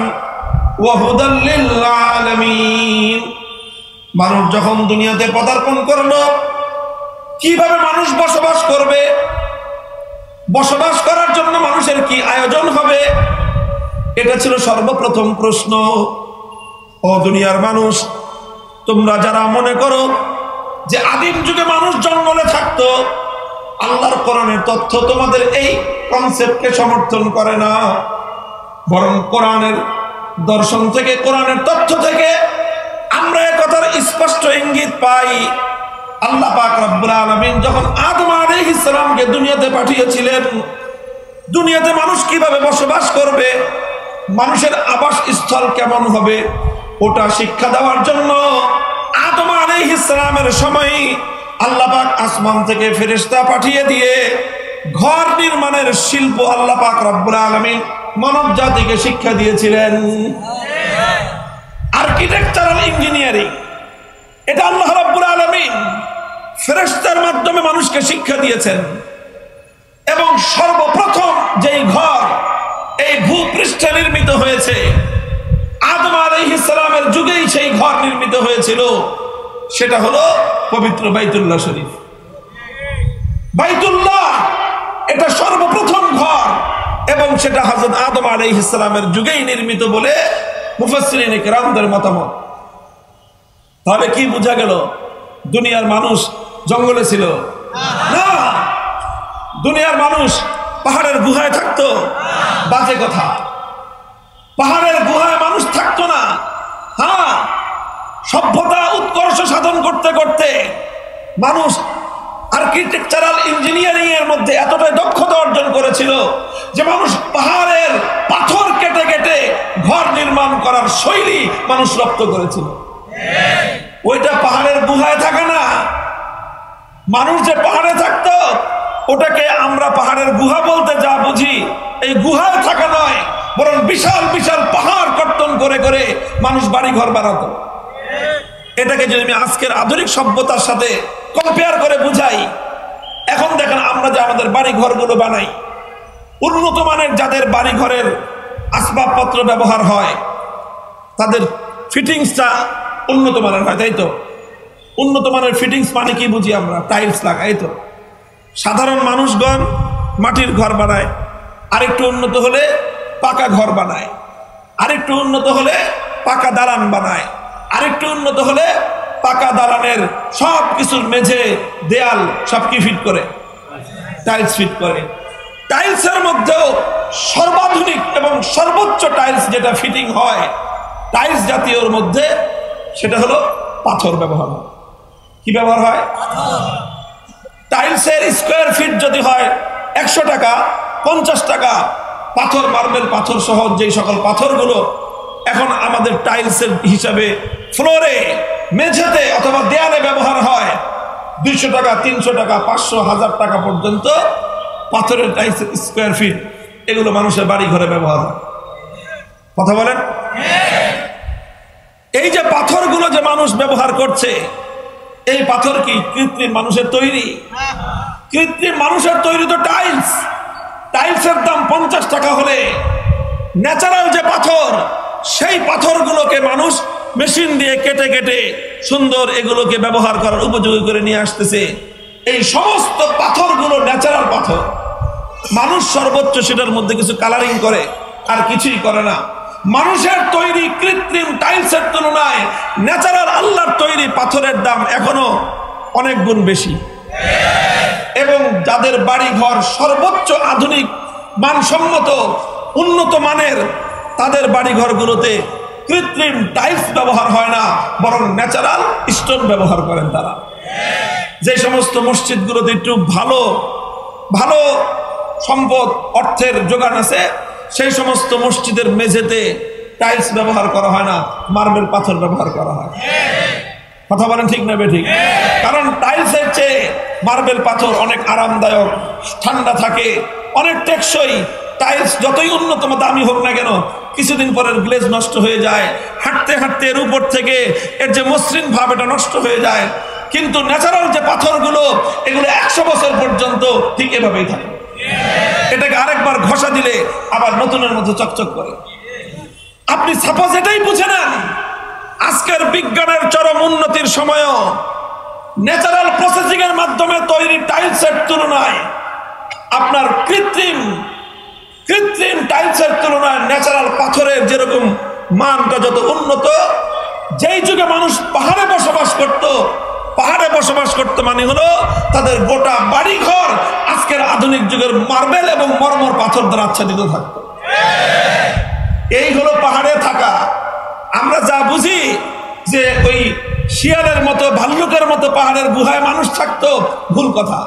ওয়া হুদাল লিল আলামিন। মানুষ যখন দুনিয়াতে পদার্পণ করলো, কিভাবে মানুষ বসবাস করবে, বসবাস করার জন্য মানুষের কি আয়োজন হবে, এটা ছিল সর্বপ্রথম প্রশ্ন। ও দুনিয়ার মানুষ, তোমরা যারা মনে করো যে আদিম যুগে মানুষ জঙ্গলে থাকতো, আল্লাহর কোরআনের তথ্য তোমাদের এই কনসেপ্টকে সমর্থন করে না, বরং কোরআনের দর্শন থেকে, কোরআনের তথ্য থেকে আমরা এই কথার স্পষ্ট ইঙ্গিত পাই। আল্লাহ পাক রব্বুল আলামিন যখন আদম আলাইহিস সালামকে দুনিয়াতে পাঠিয়েছিলেন, দুনিয়াতে মানুষ কিভাবে বসবাস করবে, মানুষের আবাস স্থল কেমন হবে, ওটা শিক্ষা দেওয়ার জন্য আদম আলাইহিস সালামের সময় আল্লাহ পাক আসমান থেকে ফেরেশতা পাঠিয়ে দিয়ে ঘর নির্মাণের শিল্প আল্লাহ পাক রব্বুল আলামিন মানব জাতিকে শিক্ষা দিয়েছিলেন। আর্কিটেকচারাল ইঞ্জিনিয়ারিং, এটা আল্লাহ রাব্বুল আলামিন ফেরেশতার মাধ্যমে মানুষকে শিক্ষা দিয়েছেন। এবং সর্বপ্রথম যেই ঘর এই ভূপৃষ্ঠে নির্মিত হয়েছে, আদম আলাইহিস সালামের যুগেই সেই ঘর নির্মিত হয়েছিল, সেটা হলো পবিত্র বাইতুল্লাহ শরীফ। বাইতুল্লাহ এটা সর্বপ্রথম ঘর, এবং সেটা হযরত আদম আলাইহিস সালামের যুগেই নির্মিত বলে মুফাসসিরিনে কেরামদের মতামত। তাহলে কি বোঝা গেল? দুনিয়ার মানুষ জঙ্গলে ছিল না, দুনিয়ার মানুষ পাহাড়ের গুহায় থাকতো, বাজে কথা। পাহাড়ের গুহায় মানুষ থাকতো না। হ্যাঁ, সভ্যতা উৎকর্ষ সাধন করতে করতে মানুষ আর্কিটেকচারাল ইঞ্জিনিয়ারিং এর মধ্যে এতটাই দক্ষতা অর্জন করেছিল যে মানুষ পাহাড়ের পাথর কেটে কেটে ঘর নির্মাণ করার শৈলী মানুষ রপ্ত করেছিল। ওইটা পাহাড়ের গুহায় থাকে না। মানুষ যে পাহাড়ে থাকতো, ওটাকে আমরা পাহাড়ের গুহা বলতে যা বুঝি, এই গুহায় থাকা নয়, বরং বিশাল বিশাল পাহাড় কর্তন করে করে মানুষ বাড়ি ঘর বানাতো। এটাকে যদি আমি আজকের আধুনিক সভ্যতার সাথে কম্পেয়ার করে বুঝাই, এখন দেখেন আমরা যে আমাদের বাড়ি ঘরগুলো বানাই, উন্নত মানের যাদের বাড়ি ঘরের আসবাবপত্র ব্যবহার হয়, তাদের ফিটিংসটা উন্নত মানের হয়, তাই তো? উন্নত মানের ফিটিংস মানে কি বুঝি আমরা? টাইলস লাগাই তো। সাধারণ মানুষগণ মাটির ঘর বানায়, আরেকটু উন্নত হলে পাকা ঘর বানায়, আরেকটু উন্নত হলে পাকা দালান বানায়, আরেকটু উন্নত হলে পাকা দালানের সব কিছুর মেঝে দেয়াল সব কি ফিট করে? টাইলস ফিট করে। টাইলসের মধ্যেও সর্বাধুনিক এবং সর্বোচ্চ টাইলস যেটা ফিটিং হয় টাইলস জাতীয়র মধ্যে, সেটা হলো পাথর ব্যবহার হয়। কি ব্যবহার হয়? টাইলসের স্কোয়ার ফিট যদি হয় 100 টাকা, 50 টাকা পাথর, মার্বেল পাথর সহ যেই সকল পাথরগুলো এখন আমাদের টাইলসের হিসাবে ফ্লোরে, মেঝেতে অথবা দেয়ালে ব্যবহার হয়, 200 টাকা, 300 টাকা, 500, 1000 টাকা পর্যন্ত পাথরের টাইলসের স্কোয়ার ফিট, এগুলো মানুষের বাড়ি ঘরে ব্যবহার হয়। কথা বলেন? এই যে পাথরগুলো যে মানুষ ব্যবহার করছে, এই পাথর কি কৃত্রিম মানুষের তৈরি? কৃত্রিম মানুষের তৈরি তো টাইলস। টাইলসের দাম 50 টাকা হলে ন্যাচারাল যে পাথর, সেই পাথরগুলোকে মানুষ মেশিন দিয়ে কেটে কেটে সুন্দর এগুলোকে ব্যবহার করার উপযোগী করে নিয়ে আসতেছে। এই সমস্ত পাথরগুলো ন্যাচারাল পাথর। মানুষ সর্বোচ্চ সেটার মধ্যে কিছু কালারিং করে, আর কিছুই করে না। মানুষের তৈরি কৃত্রিম টাইলসের তুলনায় ন্যাচারাল আল্লাহর তৈরি পাথরের দাম এখনো অনেক গুণ বেশি। এবং যাদের বাড়ি ঘর সর্বোচ্চ আধুনিক মানসম্মত উন্নত মানের, তাদের বাড়ি ঘরগুলোতে কৃত্রিম টাইলস ব্যবহার হয় না, বরং ন্যাচারাল স্টোন ব্যবহার করেন তারা। যে সমস্ত মসজিদগুলোতে একটু ভালো ভালো সম্পদ অর্থের যোগান আছে, সেই সমস্ত মসজিদের মেঝেতে টাইলস ব্যবহার করা হয় না, মার্বেল পাথর ব্যবহার করা হয়। কথা বলেন ঠিক না বেঠিক? কারণ টাইলসের চেয়ে মার্বেল পাথর অনেক আরামদায়ক, ঠান্ডা থাকে, অনেক টেকসই। টাইলস যতই উন্নতম দামি হোক না কেন, কিছুদিন পরের গ্লেজ নষ্ট হয়ে যায়, হাঁটতে হাঁটতে এর উপর থেকে এর যে মসৃণ ভাব এটা নষ্ট হয়ে যায়। কিন্তু ন্যাচারাল যে পাথরগুলো, এগুলো 100 বছর পর্যন্ত ঠিক এভাবেই থাকে। এটাকে আরেকবার ঘষা দিলে আবার নতুনের মতো চকচক করে। আপনি সাপোজ এটাই বুঝে নেন, আজকের বিজ্ঞানের চরম উন্নতির সময়ও ন্যাচারাল প্রসেসিং এর মাধ্যমে তৈরি টাইলসের তুলনায় আপনার কৃত্রিম টাইলসের তুলনায় ন্যাচারাল পাথরের যেরকম মানটা যত উন্নত, যেই যুগে মানুষ পাহাড়ে বসবাস করত মানে হলো তাদের গোটা বাড়ি ঘর আজকের আধুনিক যুগের মার্বেল এবং মরমর পাথর দ্বারা আচ্ছাদিত থাকতো। এই হলো পাহাড়ে থাকা। আমরা যা বুঝি যে ওই শিয়ালের মতো, ভাল্লুকের মতো পাহাড়ের গুহায় মানুষ থাকতো, ভুল কথা।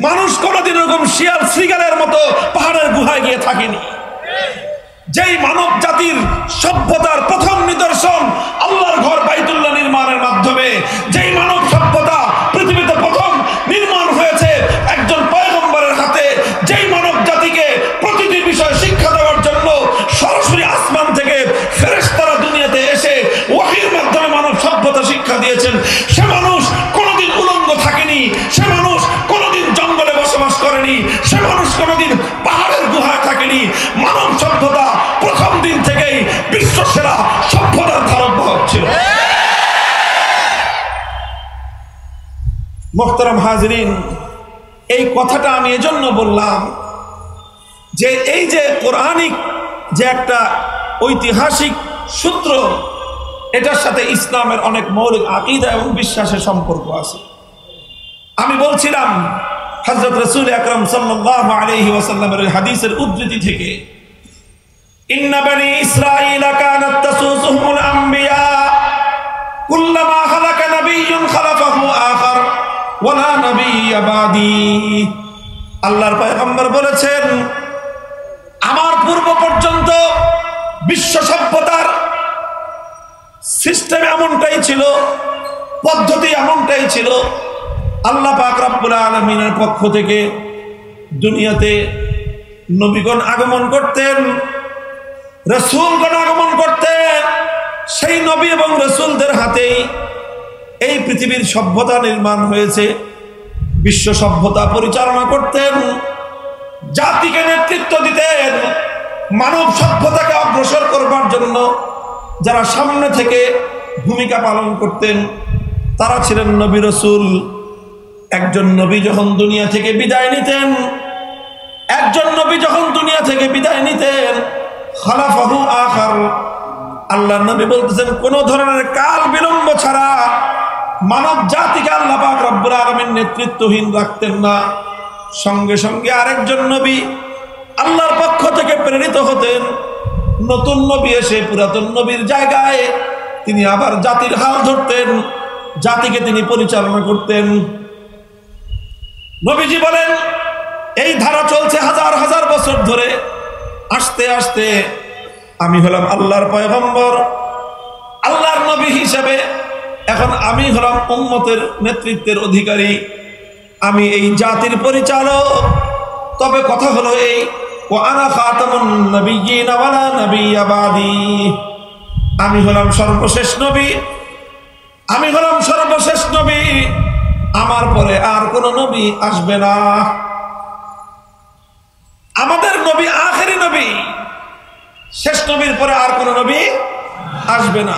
মানুষ কোনোদিন এরকম শিয়াল শ্রীগালের মতো পাহাড়ের গুহায় গিয়ে থাকেনি। যেই মানব জাতির সভ্যতার প্রথম নিদর্শন আল্লাহর ঘর বাইতুল্লাহ নির্মাণের মাধ্যমে, যেই মানব সভ্যতা পৃথিবীতে প্রথম নির্মাণ হয়েছে একজন পয়গম্বরের হাতে, যেই মানব জাতিকে প্রতিটি বিষয় শিক্ষা দেওয়ার জন্য সরাসরি আসমান থেকে ফেরেশতারা দুনিয়াতে এসে ওহীর মাধ্যমে মানব সভ্যতা শিক্ষা দিয়েছেন, সে মানুষ কোনোদিন উলঙ্গ থাকেনি, সে মানুষ কোনোদিন জঙ্গলে বসবাস করেনি, সে মানুষ কোনোদিন পাহাড়ের গুহায় থাকেনি। মানব সভ্যতা প্রথম দিন থেকেই বিশ্বসেরা সভ্যতার ধারক বাহক ছিল। মুহতারাম হাজরিন, এই কথাটা আমি এজন্য বললাম যে এই যে কোরআনিক যে একটা ঐতিহাসিক সূত্র, এটার সাথে ইসলামের অনেক মৌলিক আকীদা এবং বিশ্বাসের সম্পর্ক আছে। আমি বলছিলাম হযরত রাসূল আকরাম সাল্লাল্লাহু আলাইহি ওয়াসাল্লামের হাদিসের উদ্ধৃতি থেকে, ইন্না বনি ইসরাঈল কানাত তাসুসুহুমুল আমবিয়া কুল্লামা হালাকা নাবিয়্যুন খালাফাহু আখার ওয়া লা নাবিয়্যা বাদি। আল্লাহর পয়গম্বর বলেছেন, আমার পূর্ব পর্যন্ত বিশ্ব সভ্যতার সিস্টেম এমনটাই ছিল, পদ্ধতি এমনটাই ছিল। আল্লাহ পাক রব্বুল আলামিনের পক্ষ থেকে দুনিয়াতে নবীগণ আগমন করতেন, রাসূলগণ আগমন করতেন। সেই নবী এবং রাসূলদের হাতেই এই পৃথিবীর সভ্যতা নির্মাণ হয়েছে। বিশ্ব সভ্যতা পরিচালনা করতেন, জাতিকে নেতৃত্ব দিতেন। মানব সভ্যতাকে অগ্রসর করবার জন্য যারা সামনে থেকে ভূমিকা পালন করতেন তারা ছিলেন নবী রাসূল। একজন নবী যখন দুনিয়া থেকে বিদায় নিতেন, খালাফাহু আখার, আল্লাহর নবী বলতেছেন কোন ধরনের কাল বিলম্ব ছাড়া মানব জাতিকে আল্লাহ পাক রব্বুল আলামিন নেতৃত্বহীন রাখতেন না। সঙ্গে সঙ্গে আরেকজন নবী আল্লাহর পক্ষ থেকে প্রেরিত হতেন। নতুন নবী এসে পুরাতন নবীর জায়গায় তিনি আবার জাতির হাল ধরতেন, জাতিকে তিনি পরিচালনা করতেন। নবীজি বলেন, এই ধারা চলছে হাজার হাজার বছর ধরে। আস্তে আস্তে আমি হলাম আল্লাহর পয়গম্বর, আল্লাহর নবী হিসেবে এখন আমি হলাম উম্মতের নেতৃত্বের অধিকারী, আমি এই জাতির পরিচালক। তবে কথা হলো এই, ওয়া আনা খাতামুন নাবিয়্যিন ওয়া লা নাবিয়্যা বাদি, আমি হলাম সর্বশেষ নবী, আমার পরে আর কোন নবী আসবে না। আমাদের নবী আখেরি নবী, শেষ নবীর পরে আর কোন নবী আসবে না।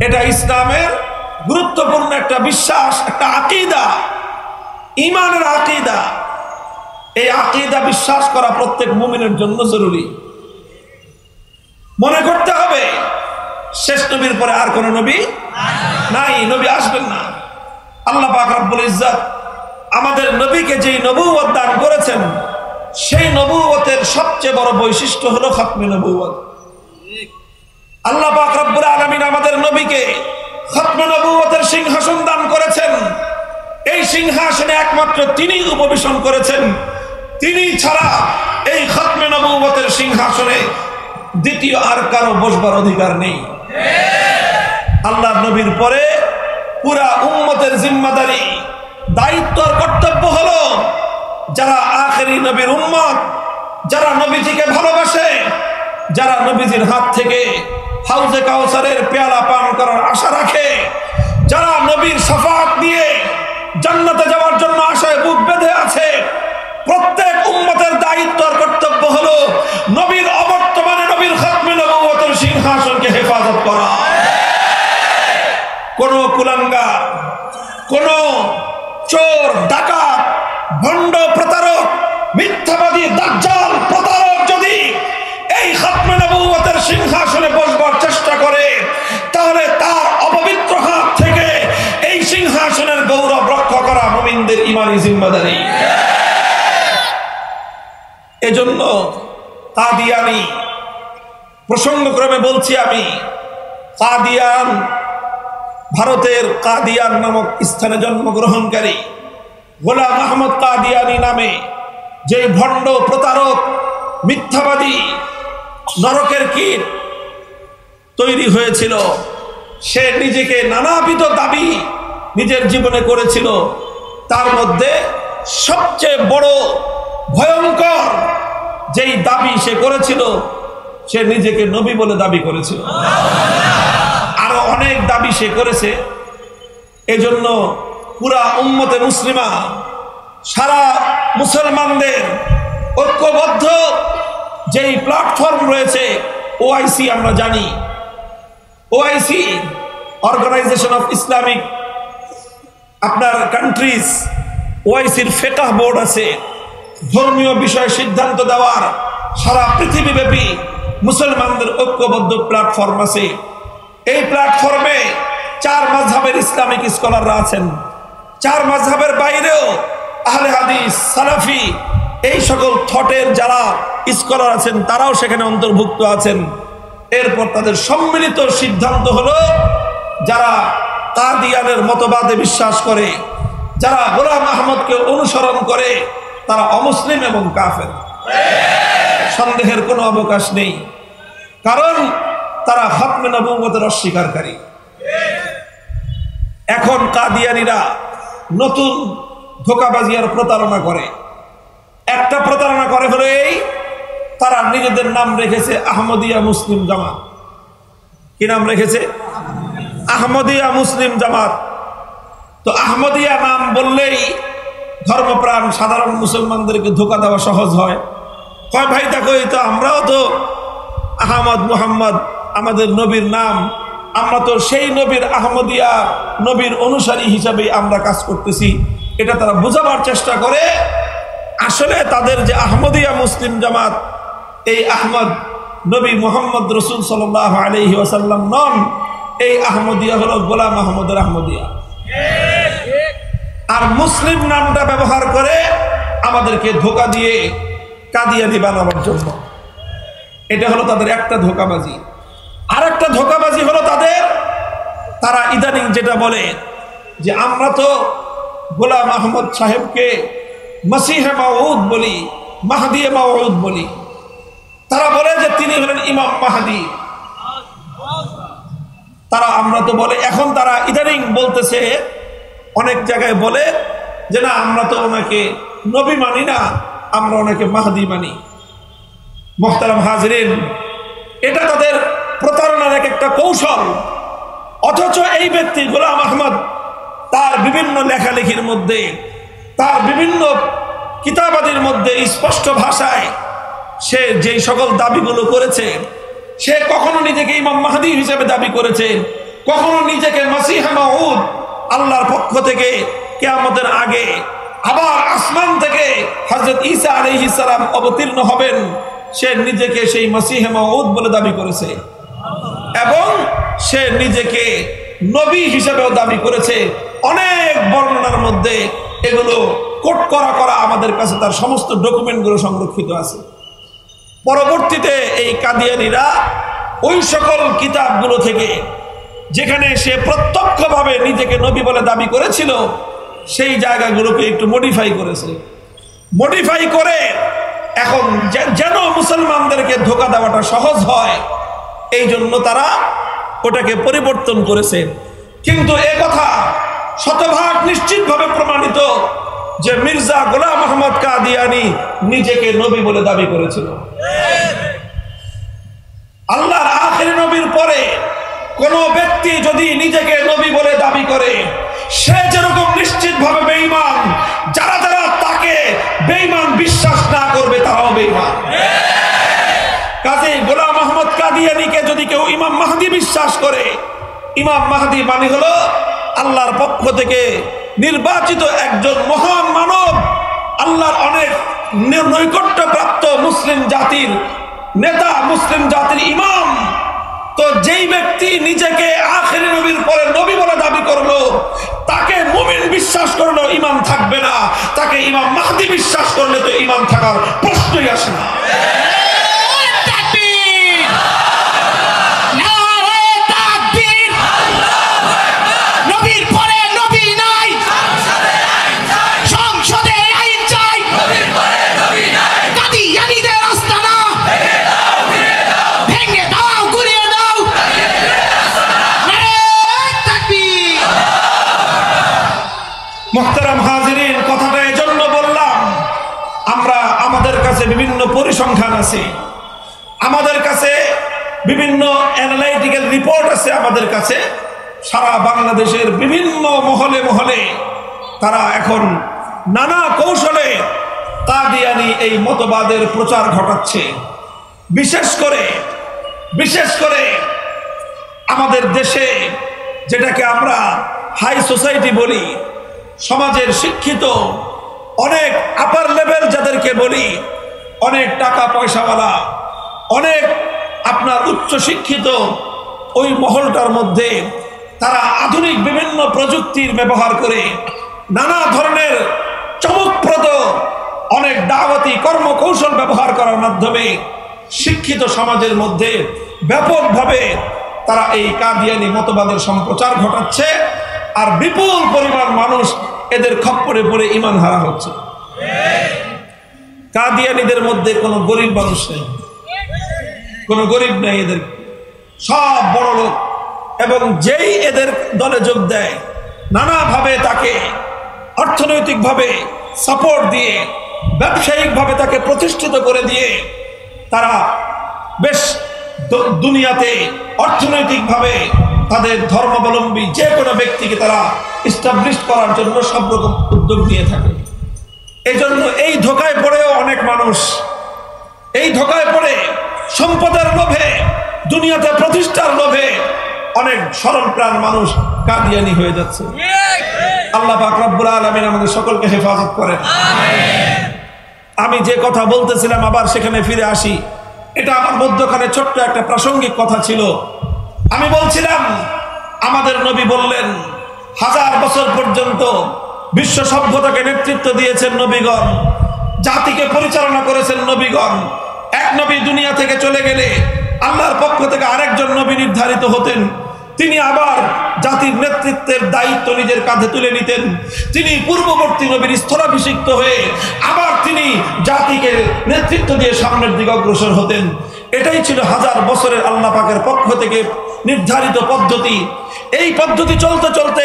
এটা ইসলামের গুরুত্বপূর্ণ একটা বিশ্বাস, একটা আকীদা। ঈমানের আকীদা, এই আকীদা বিশ্বাস করা প্রত্যেক মুমিনের জন্য জরুরি। মনে করতে হবে শেষ নবীর পরে আর কোন নবী নাই, নবী আসবেন না। আল্লাহ পাক রব্বুল ইজ্জত আমাদের নবীকে যেই নবুয়ত দান করেছেন, সেই নবুয়তের সবচেয়ে বড় বৈশিষ্ট্য হলো খাতমে নবুয়ত। আল্লাহ পাক রব্বুল আলামিন আমাদের নবীকে খাতমে নবুয়তের সিংহাসন দান করেছেন। এই সিংহাসনে একমাত্র তিনি উপবেশন করেছেন। তিনি ছাড়া এই খাতমে নবুয়তের সিংহাসনে দ্বিতীয় আর কারো বসবার অধিকার নেই। আল্লাহর নবীর পরে পুরা উম্মতের জিম্মাদারি, দায়িত্ব আর কর্তব্য হলো যারা আখেরি নবীর উম্মত, যারা নবীজিকে ভালোবাসে, যারা নবীজির হাত থেকে হাউজে কাউসারের পেয়ালা পান করার আশা রাখে, যারা নবীর শাফাআত নিয়ে জান্নাতে যাওয়ার জন্য আশায় বুক বেঁধে আছে, প্রত্যেক উম্মতের দায়িত্ব আর কর্তব্য হলো নবীর অবর্তমানে নবীর খাতমে নবুয়তের সিংহাসনকে হেফাজত করা। কোন কুলাঙ্গার, কোন চোর, ডাকাত, ভণ্ড, প্রতারক, মিথ্যাবাদী, দাজ্জাল, প্রতারক যদি এই খাতমে নবুয়তের সিংহাসনে বসবার চেষ্টা করে, তাহলে তার অপবিত্র হাত থেকে এই সিংহাসনের গৌরব রক্ষা করা মুমিনদের ঈমানি জিম্মাদারি। এজন্য কাদিয়ানী, প্রসঙ্গক্রমে বলছি আমি, কাদিয়ান ভারতের কাদিয়ান নামক স্থানে জন্মগ্রহণকারী গোলাম আহমদ কাদিয়ানী নামে যে ভণ্ড, প্রতারক, মিথ্যাবাদী, নরকের কীট তৈরি হয়েছিল, সে নিজেকে নানাবিধ দাবি নিজের জীবনে করেছিল। তার মধ্যে সবচেয়ে বড় ভয়ঙ্কর যেই দাবি সে করেছিল, সে নিজেকে নবী বলে দাবি করেছিল। আরো অনেক দাবি সে করেছে। এজন্য পুরা উম্মতে মুসলিমা, সারা মুসলমানদের ঐক্যবদ্ধ যেই প্ল্যাটফর্ম রয়েছে ওআইসি, আমরা জানি ওআইসি অর্গানাইজেশন অফ ইসলামিক আপনার কান্ট্রিজ, ওআইসির ফিকহ বোর্ড আছে, ধর্মীয় বিষয়ে সিদ্ধান্ত দেওয়ার সারা পৃথিবীব্যাপী মুসলমানদের ঐক্যবদ্ধ প্ল্যাটফর্ম আছে। এই প্ল্যাটফর্মে 4 মাযহাবের ইসলামিক স্কলাররা আছেন। 4 মাযহাবের বাইরেও আহলে হাদিস, সালাফি, এই সকল থটের যারা স্কলার আছেন তারাও সেখানে অন্তর্ভুক্ত আছেন। এরপর তাদের সম্মিলিত সিদ্ধান্ত হলো, যারা কাদিয়ানের মতবাদে বিশ্বাস করে, যারা গোলাম আহমদকে অনুসরণ করে, তারা অমুসলিম এবং কাফের। সন্দেহের কোনো অবকাশ নেই, কারণ তারা খাতমে নবুয়তের অস্বীকারী। এখন কাদিয়ানীরা নতুন ধোঁকাবাজি আর প্রতারণা করে। একটা প্রতারণা করে হলো এই, তারা নিজেদের নাম রেখেছে আহমদিয়া মুসলিম জামাত। কি নাম রেখেছে? আহমদিয়া মুসলিম জামাত। তো আহমদিয়া নাম বললেই ধর্মপ্রাণ সাধারণ মুসলমানদেরকে ধোঁকা দেওয়া সহজ হয়। কয় ভাই দেখো, তো আমরাও তো আহমদ, মুহাম্মদ আমাদের নবীর নাম, আমরা তো সেই নবীর আহমদিয়া নবীর অনুসারী হিসাবে আমরা কাজ করতেছি। এটা তারা বোঝাবার চেষ্টা করে। আসলে তাদের যে আহমদিয়া মুসলিম জামাত, এই আহমদ নবী মুহাম্মদ রাসূল সাল্লাল্লাহু আলাইহি ওয়াসাল্লাম নন। এই আহমদিয়া হলো গোলাম আহমদের আহমদিয়া। আর মুসলিম নামটা ব্যবহার করে আমাদেরকে ধোঁকা দিয়ে কাদিয়ানি বানাবার জন্য। এটা হলো তাদের একটা ধোঁকাবাজি। আর একটা ধোঁকাবাজি হলো তারা ইদানিং যেটা বলে যে আমরা তো গোলাম আহমদ সাহেবকে মসিহে মাউউদ বলি, মাহদিয়ে মাউউদ বলি। তারা বলে যে তিনি হলেন ইমাম মাহদি। আমরা তো বলে, এখন তারা ইদানিং বলতেছে, অনেক জায়গায় বলে যে না, আমরা তো ওনাকে নবী মানি না, আমরা ওনাকে মাহদি মানি। মুহতারাম হাজরিন, এটা তাদের প্রতারণার একটা কৌশল। অথচ এই ব্যক্তি গোলাম আহমদ তার বিভিন্ন লেখালেখির মধ্যে, তার বিভিন্ন কিতাবাদির মধ্যে স্পষ্ট ভাষায় সে যেই সকল দাবিগুলো করেছে, সে কখনো নিজেকে ইমাম মাহদি হিসেবে দাবি করেছে, কখনো নিজেকে মসিহ মাউউদ, আল্লাহর পক্ষ থেকে কিয়ামতের আগে আবার আসমান থেকে হযরত ঈসা আলাইহিস সালাম অবতীর্ণ হবেন, সে নিজেকে সেই মসিহে মাউদ বলে দাবি করেছে এবং সে নিজেকে নবী হিসেবেও দাবি করেছে। অনেক বর্ণনার মধ্যে এগুলো কোট করা আমাদের কাছে তার সমস্ত ডকুমেন্টগুলো সংরক্ষিত আছে। পরবর্তীতে এই কাদিয়ানীরা ওই সকল কিতাবগুলো থেকে যেখানে সে প্রত্যক্ষভাবে নিজেকে নবী বলে দাবি করেছিল সেই জায়গাগুলোকে একটু মডিফাই করেছে। মডিফাই করে এখন যেন মুসলমানদেরকে ধোঁকা দেওয়াটা সহজ হয় এই জন্য তারা ওটাকে পরিবর্তন করেছে। কিন্তু এ কথা শতভাগ নিশ্চিতভাবে প্রমাণিত যে মির্জা গোলাম আহমদ কাদিয়ানী নিজেকে নবী বলে দাবি করেছিল। আল্লাহর আখিরি নবীর পরে কোন ব্যক্তি যদি নিজেকে নবী বলে দাবি করে সে যেরকম নিশ্চিতভাবে বেঈমান, যারা যারা তাকে বেঈমান বিশ্বাস না করবে তারাও বেঈমান। কাজী গোলাম আহমদ কাদিয়ানীকে যদি কেউ ইমাম মাহদী বিশ্বাস করে, ইমাম মাহদী মানে হলো আল্লাহর পক্ষ থেকে নির্বাচিত একজন মহান মানব, আল্লাহর অনেক নৈকট্যপ্রাপ্ত মুসলিম জাতির নেতা, মুসলিম জাতির ইমাম। তো যেই ব্যক্তি নিজেকে আখিরি নবীর পরে নবী বলে দাবি করলো তাকে মুমিন বিশ্বাস করলো ইমান থাকবে না, তাকে ইমাম মাহদী বিশ্বাস করলে তো ইমান থাকার প্রশ্নই আসে না। মুহতারাম হাজিরিন, কথাটা এজন্য বললাম, আমরা আমাদের কাছে বিভিন্ন পরিসংখ্যান আছে, আমাদের কাছে বিভিন্ন অ্যানালাইটিক্যাল রিপোর্ট আছে, আমাদের কাছে সারা বাংলাদেশের বিভিন্ন মহলে মহলে তারা এখন নানা কৌশলে কাদিয়ানী এই মতবাদের প্রচার ঘটাচ্ছে। বিশেষ করে আমাদের দেশে যেটাকে আমরা হাই সোসাইটি বলি, সমাজের শিক্ষিত অনেক আপার লেভেল যাদেরকে বলি, অনেক টাকা পয়সাওয়ালা, অনেক আপনার উচ্চ শিক্ষিত ওই মহলটার মধ্যে তারা আধুনিক বিভিন্ন প্রযুক্তির ব্যবহার করে নানা ধরনের চমকপ্রদ অনেক দাওয়াতি কর্মকৌশল ব্যবহার করার মাধ্যমে শিক্ষিত সমাজের মধ্যে ব্যাপকভাবে তারা এই কাদিয়ানী মতবাদের সম্প্রচার ঘটাচ্ছে। আর বিপুল পরিমাণ মানুষ এদের খপ্পরে পড়ে ঈমান হারা হচ্ছে। কাদিয়ানীদের মধ্যে কোনো গরিব মানুষ নেই, কোনো গরিব নেই, এদের সব বড় লোক। এবং যেই এদের দলে যোগ দেয় নানাভাবে তাকে অর্থনৈতিকভাবে সাপোর্ট দিয়ে, ব্যবসায়িকভাবে তাকে প্রতিষ্ঠিত করে দিয়ে তারা বেশ দুনিয়াতে অর্থনৈতিকভাবে তাদের ধর্মাবলম্বী যে কোনো ব্যক্তিকে তারা ইস্টাবলিশ করার জন্য সব রকম উদ্যোগ নিয়ে থাকে। এই জন্য এই ধোকায় পড়েও অনেক মানুষ, এই ধোকায় পড়ে সম্পদের লোভে, দুনিয়াতে প্রতিষ্ঠার লোভে অনেক সরল প্রাণ মানুষ কাদিয়ানী হয়ে যাচ্ছে। আল্লাহ পাক রব্বুল আলামিন আমাদের সকলকে হেফাজত করেন। আমি যে কথা বলতেছিলাম আবার সেখানে ফিরে আসি। এটা আমার মধ্যখানে ছোট্ট একটা প্রাসঙ্গিক কথা ছিল। আমি বলছিলাম আমাদের নবী বললেন 1000 বছর পর্যন্ত বিশ্ব সভ্যতাকে নেতৃত্ব দিয়েছেন নবীগণ, জাতিকে পরিচালনা করেছেন নবীগণ। এক নবী দুনিয়া থেকে চলে গেলে আল্লাহর পক্ষ থেকে আরেকজন নবী নির্ধারিত হতেন, তিনি আবার জাতির নেতৃত্বের দায়িত্ব নিজের কাঁধে তুলে নিতেন। তিনি পূর্ববর্তী নবীর স্থলাভিষিক্ত হয়ে আবার তিনি জাতিকে নেতৃত্ব দিয়ে সামনের দিকে অগ্রসর হতেন। এটাই ছিল 1000 বছরের আল্লাহ পাকের পক্ষ থেকে নির্ধারিত পদ্ধতি। এই পদ্ধতি চলতে চলতে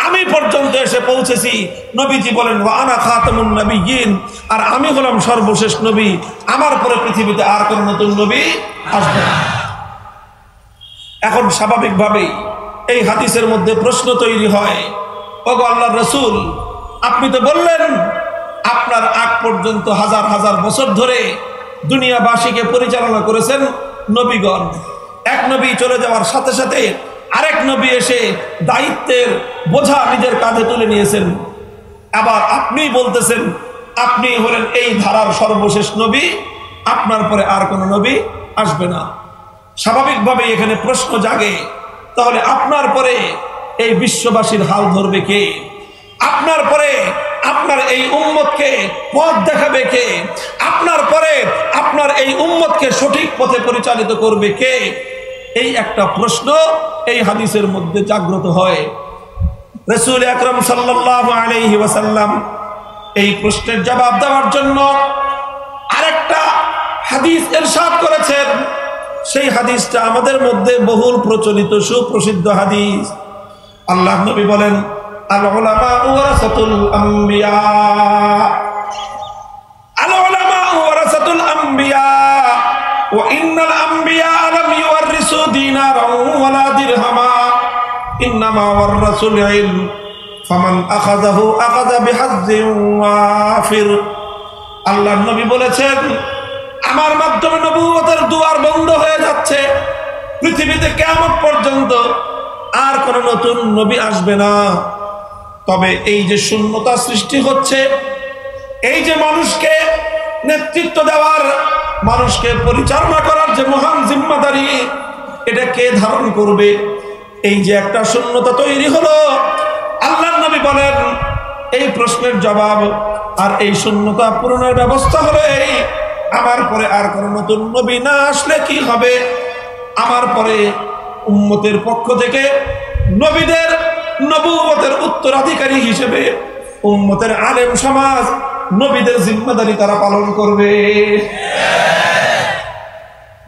আমি পর্যন্ত এসে পৌঁছেছি। নবীজি বলেন ওয়া আনা খাতামুন নবিয়্যিন, আর আমি হলাম সর্বশেষ নবী, আমার পরে পৃথিবীতে আর কোন নতুন নবী আসবে না। এখন স্বাভাবিকভাবেই এই হাদিসের মধ্যে প্রশ্ন তৈরি হয়, ওগো আল্লাহর রাসূল, আপনি তো বললেন আপনার আগ পর্যন্ত 1000 বছর ধরে দুনিয়াবাসীকে পরিচালনা করেছেন নবীগণ। এক নবী চলে যাওয়ার সাথে সাথে আরেক নবী এসে দায়িত্বের বোঝা নিজের কাঁধে তুলে নিয়েছেন। আবার আপনি বলতেছেন আপনি হলেন এই ধারার সর্বশেষ নবী, আপনার পরে আর কোন নবী আসবে না। স্বাভাবিকভাবে এখানে প্রশ্ন জাগে, তাহলে আপনার পরে এই বিশ্ববাসীর হাল ধরবে কে? আপনার পরে আপনার এই উম্মতকে পথ দেখাবে কে? আপনার পরে আপনার এই উম্মতকে সঠিক পথে পরিচালিত করবে কে? এই একটা প্রশ্ন এই হাদিসের মধ্যে জাগ্রত হয়। রাসূল আকরাম সাল্লাল্লাহু আলাইহি ওয়াসাল্লাম এই প্রশ্নের জবাব দেওয়ার জন্য আরেকটা হাদিস ইরশাদ করেছেন। সেই হাদিসটা আমাদের মধ্যে বহুল প্রচলিত সুপ্রসিদ্ধ হাদিস। আল্লাহর নবী বলেন, আল উলামা ওয়ারাসাতুল আম্বিয়া, আল উলামা ওয়ারাসাতুল আম্বিয়া ওয়া ইন্নাল আম্বিয়া লাম ইউওয়ারিসু দিনারাও ওয়ালা দিরহামা ইন্নামা ওয়ারাসুল ইলম ফামান আখাযাহু আখাযা বিহাজ্জিন ওয়াফির। আল্লাহর নবী বলেছেন, আমার মাধ্যমে নবুয়তের দুয়ার বন্ধ হয়ে যাচ্ছে, পৃথিবীতে কিয়ামত পর্যন্ত আর কোন নতুন নবী আসবে না। তবে এই যে শূন্যতা সৃষ্টি হচ্ছে, এই যে মানুষকে নেতৃত্ব দেওয়ার, মানুষকে পরিচালনা করার যে মহান জিম্মাদারি, এটা কে ধারণ করবে? এই যে একটা শূন্যতা তৈরি হলো, আল্লাহর নবী বলেন এই প্রশ্নের জবাব আর এই শূন্যতা পূরণের ব্যবস্থা হলো এই, আমার পরে আর কোন নতুন নবী না আসলে কি হবে? আমার পরে উম্মতের পক্ষ থেকে নবীদের নবুয়তের উত্তরাধিকারী হিসেবে উম্মতের আলেম সমাজ নবীদের জিম্মাদারি তারা পালন করবে।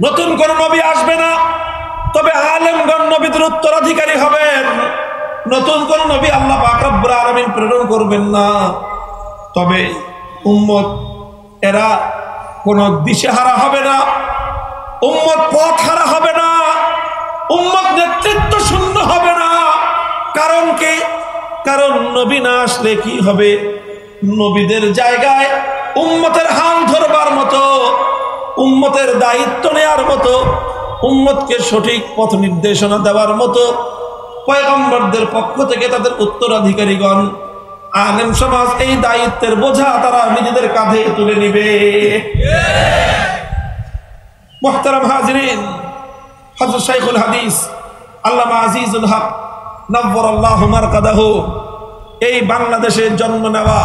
নতুন কোন নবী আসবে না, তবে আলেমগণ নবীদের উত্তরাধিকারী হবেন। নতুন কোন নবী আল্লাহ পাক রব্বুল আলামিন প্রেরণ করবেন না। তবে উম্মত এরা কোন দিশেহারা হবে না, উম্মত পথ হারা হবে না, উম্মত নেতৃত্ব শূন্য হবে না। কারণ কি? কারণ নবী না আসলে কি হবে? নবীদের জায়গায় উম্মতের হাল ধরবার মতো, উম্মতের দায়িত্ব নেয়ার মতো, উম্মতকে সঠিক পথ নির্দেশনা দেওয়ার মতো পয়গম্বরদের পক্ষ থেকে তাদের উত্তরাধিকারীগণ আলেম সমাজ এই দায়িত্বের বোঝা তারা নিজেদের কাঁধে তুলে নিবে। মুহতারাম হাজিরিন, হযরত শাইখুল হাদিস আল্লামা আজিজুল হক নব্বরাল্লাহু মারকাদাহু এই বাংলাদেশে জন্ম নেওয়া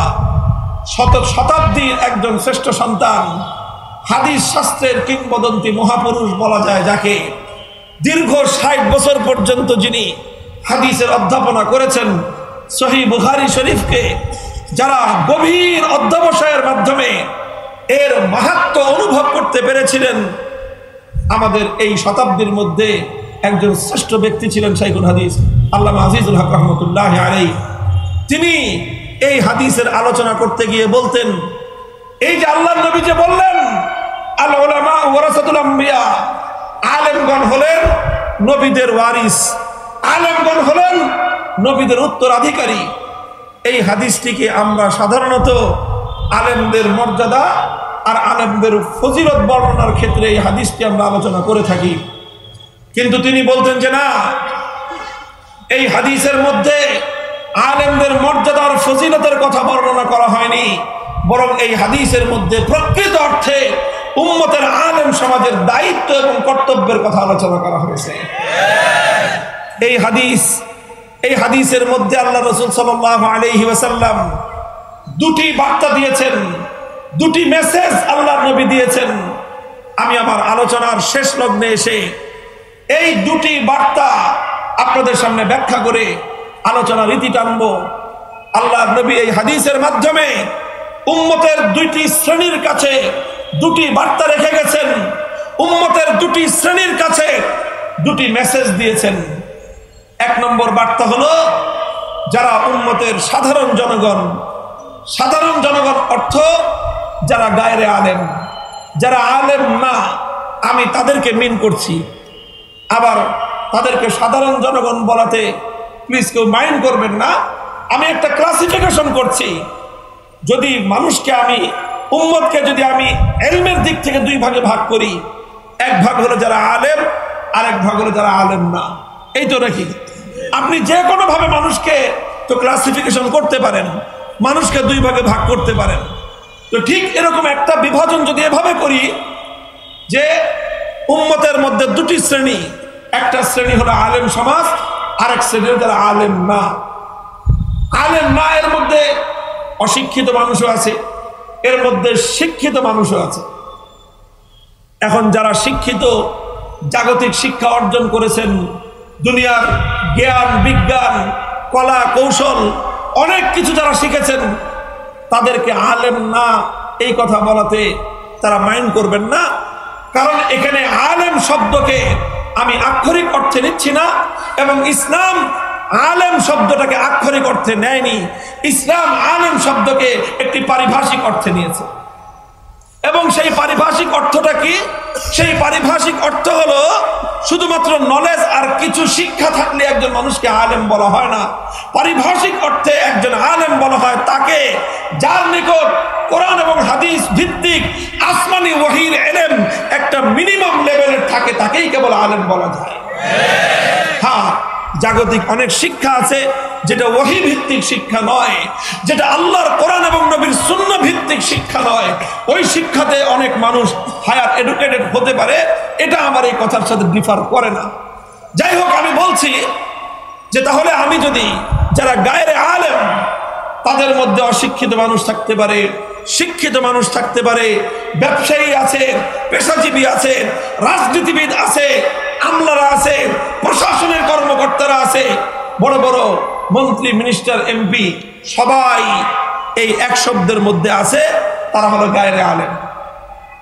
শতাব্দীর একজন শ্রেষ্ঠ সন্তান, হাদিস শাস্ত্রের কিংবদন্তি মহাপুরুষ বলা যায় যাকে। দীর্ঘ ৬০ বছর পর্যন্ত যিনি হাদিসের অধ্যাপনা করেছেন, সহিহ বুখারী শরীফকে যারা গভীর অধ্যবসায়ের মাধ্যমে এর মাহাত্ম্য অনুভব করতে পেরেছিলেন, আমাদের এই শতাব্দীর মধ্যে একজন শ্রেষ্ঠ ব্যক্তি ছিলেন শাইখুল হাদিস আল্লামা আজিজুল হক রহমতুল্লাহ আলাইহি। তিনি এই হাদিসের আলোচনা করতে গিয়ে বলতেন, এই যে আল্লাহর নবী যে বললেন আল উলামা ওয়ারাসাতুল আম্বিয়া, আলেমগণ হলেন নবীদের ওয়ারিস, আলেমগণ হলেন নবীদের উত্তরাধিকারী। এই হাদিসটিকে আমরা সাধারণত আলেমদের মর্যাদা আর আলেমদের ফজিলত বর্ণনার ক্ষেত্রে এই হাদিসটি আমরা আলোচনা করে থাকি। কিন্তু তিনি বলতেন যে না, এই হাদিসের মধ্যে আলেমদের মর্যাদার ফজিলতের কথা বর্ণনা করা হয়নি, বরং এই হাদিসের মধ্যে প্রকৃত অর্থে উম্মতের আলেম সমাজের দায়িত্ব এবং কর্তব্যের কথা আলোচনা করা হয়েছে। এই হাদিসের মধ্যে আল্লাহ রাসূল সাল্লাল্লাহু আলাইহি ওয়াসাল্লাম দুটি বার্তা দিয়েছেন, দুটি মেসেজ আল্লাহর নবী দিয়েছেন। আমি আমার আলোচনার শেষ লগ্নে এসে এই দুটি বার্তা আপনাদের সামনে ব্যাখ্যা করে আলোচনার রীতি টানব। আল্লাহর নবী এই হাদিসের মাধ্যমে উম্মতের দুইটি শ্রেণীর কাছে দুটি বার্তা রেখে গেছেন, উম্মতের দুটি শ্রেণীর কাছে দুটি মেসেজ দিয়েছেন। এক নম্বর বার্তা হলো যারা উম্মতের সাধারণ জনগণ, সাধারণ জনগণ অর্থ যারা গায়রে আলেম, যারা আলেম না, আমি তাদেরকে মিন করছি। আবার তাদেরকে সাধারণ জনগণ বলাতে প্লিজ কেউ মাইন্ড করবেন না, আমি একটা ক্লাসিফিকেশন করছি। যদি মানুষকে আমি, উম্মতকে যদি আমি ইলমের দিক থেকে দুই ভাগে ভাগ করি, এক ভাগ হলো যারা আলেম, আরেক ভাগ হলো যারা আলেম না। এই তো নাকি আপনি যে কোনো ভাবে মানুষকে তো ক্লাসিফিকেশন করতে পারেন, মানুষকে দুই ভাগে ভাগ করতে পারেন। তো ঠিক এরকম একটা বিভাজন যদি এভাবে করি যে উম্মতের মধ্যে দুটি শ্রেণী, একটা শ্রেণী হলো আলেম সমাজ, আরেক শ্রেণী হলো যারা আলেম না। আলেম না এর মধ্যে অশিক্ষিত মানুষও আছে, এর মধ্যে শিক্ষিত মানুষও আছে। এখন যারা শিক্ষিত, জাগতিক শিক্ষা অর্জন করেছেন, দুনিয়ার জ্ঞান বিজ্ঞান কলা কৌশল অনেক কিছু যারা শিখেছেন, তাদেরকে আলেম না এই কথা বলাতে তারা মাইন্ড করবেন না। কারণ এখানে আলেম শব্দকে আমি আক্ষরিক অর্থে নিচ্ছি না, এবং ইসলাম আলেম শব্দটাকে আক্ষরিক অর্থে নেয়নি। ইসলাম আলেম শব্দকে একটি পারিভাষিক অর্থে নিয়েছে, এবং সেই পারিভাষিক অর্থটা কি? সেই পারিভাষিক অর্থ হলো শুধুমাত্র নলেজ আর কিছু শিক্ষা থাকলে একজন মানুষকে আলেম বলা হয় না। পারিভাষিক অর্থে একজন আলেম বলা হয় তাকে যার নিকট কোরআন এবং হাদিস ভিত্তিক আসমানি ওহীর ইলম একটা মিনিমাম লেভেলের থাকে, তাকেই কেবল আলেম বলা যায়। হ্যাঁ, জাগতিক অনেক শিক্ষা আছে যেটা ওহী ভিত্তিক শিক্ষা নয়, যেটা আল্লাহর কোরআন এবং নবীর সুন্নাহ ভিত্তিক শিক্ষা নয়। ওই শিক্ষাতে অনেক মানুষ হায়ার এডুকেটেড হতে পারে, এটা আমার এই কথার সাথে ডিফার করে না। যাই হোক, আমি বলছি যে তাহলে আমি যদি যারা গায়রে আলেম, তাদের মধ্যে অশিক্ষিত মানুষ থাকতে পারে, শিক্ষিত মানুষ থাকতে পারে, ব্যবসায়ী আছে, পেশাজীবী আছে, রাজনীতিবিদ আছে, আমলারা আছে, প্রশাসনের কর্মকর্তারা আছে, বড় বড় মন্ত্রী মিনিস্টার এমপি সবাই এই এক শব্দের মধ্যে আছে, তারা হলো গায়রে আলেম।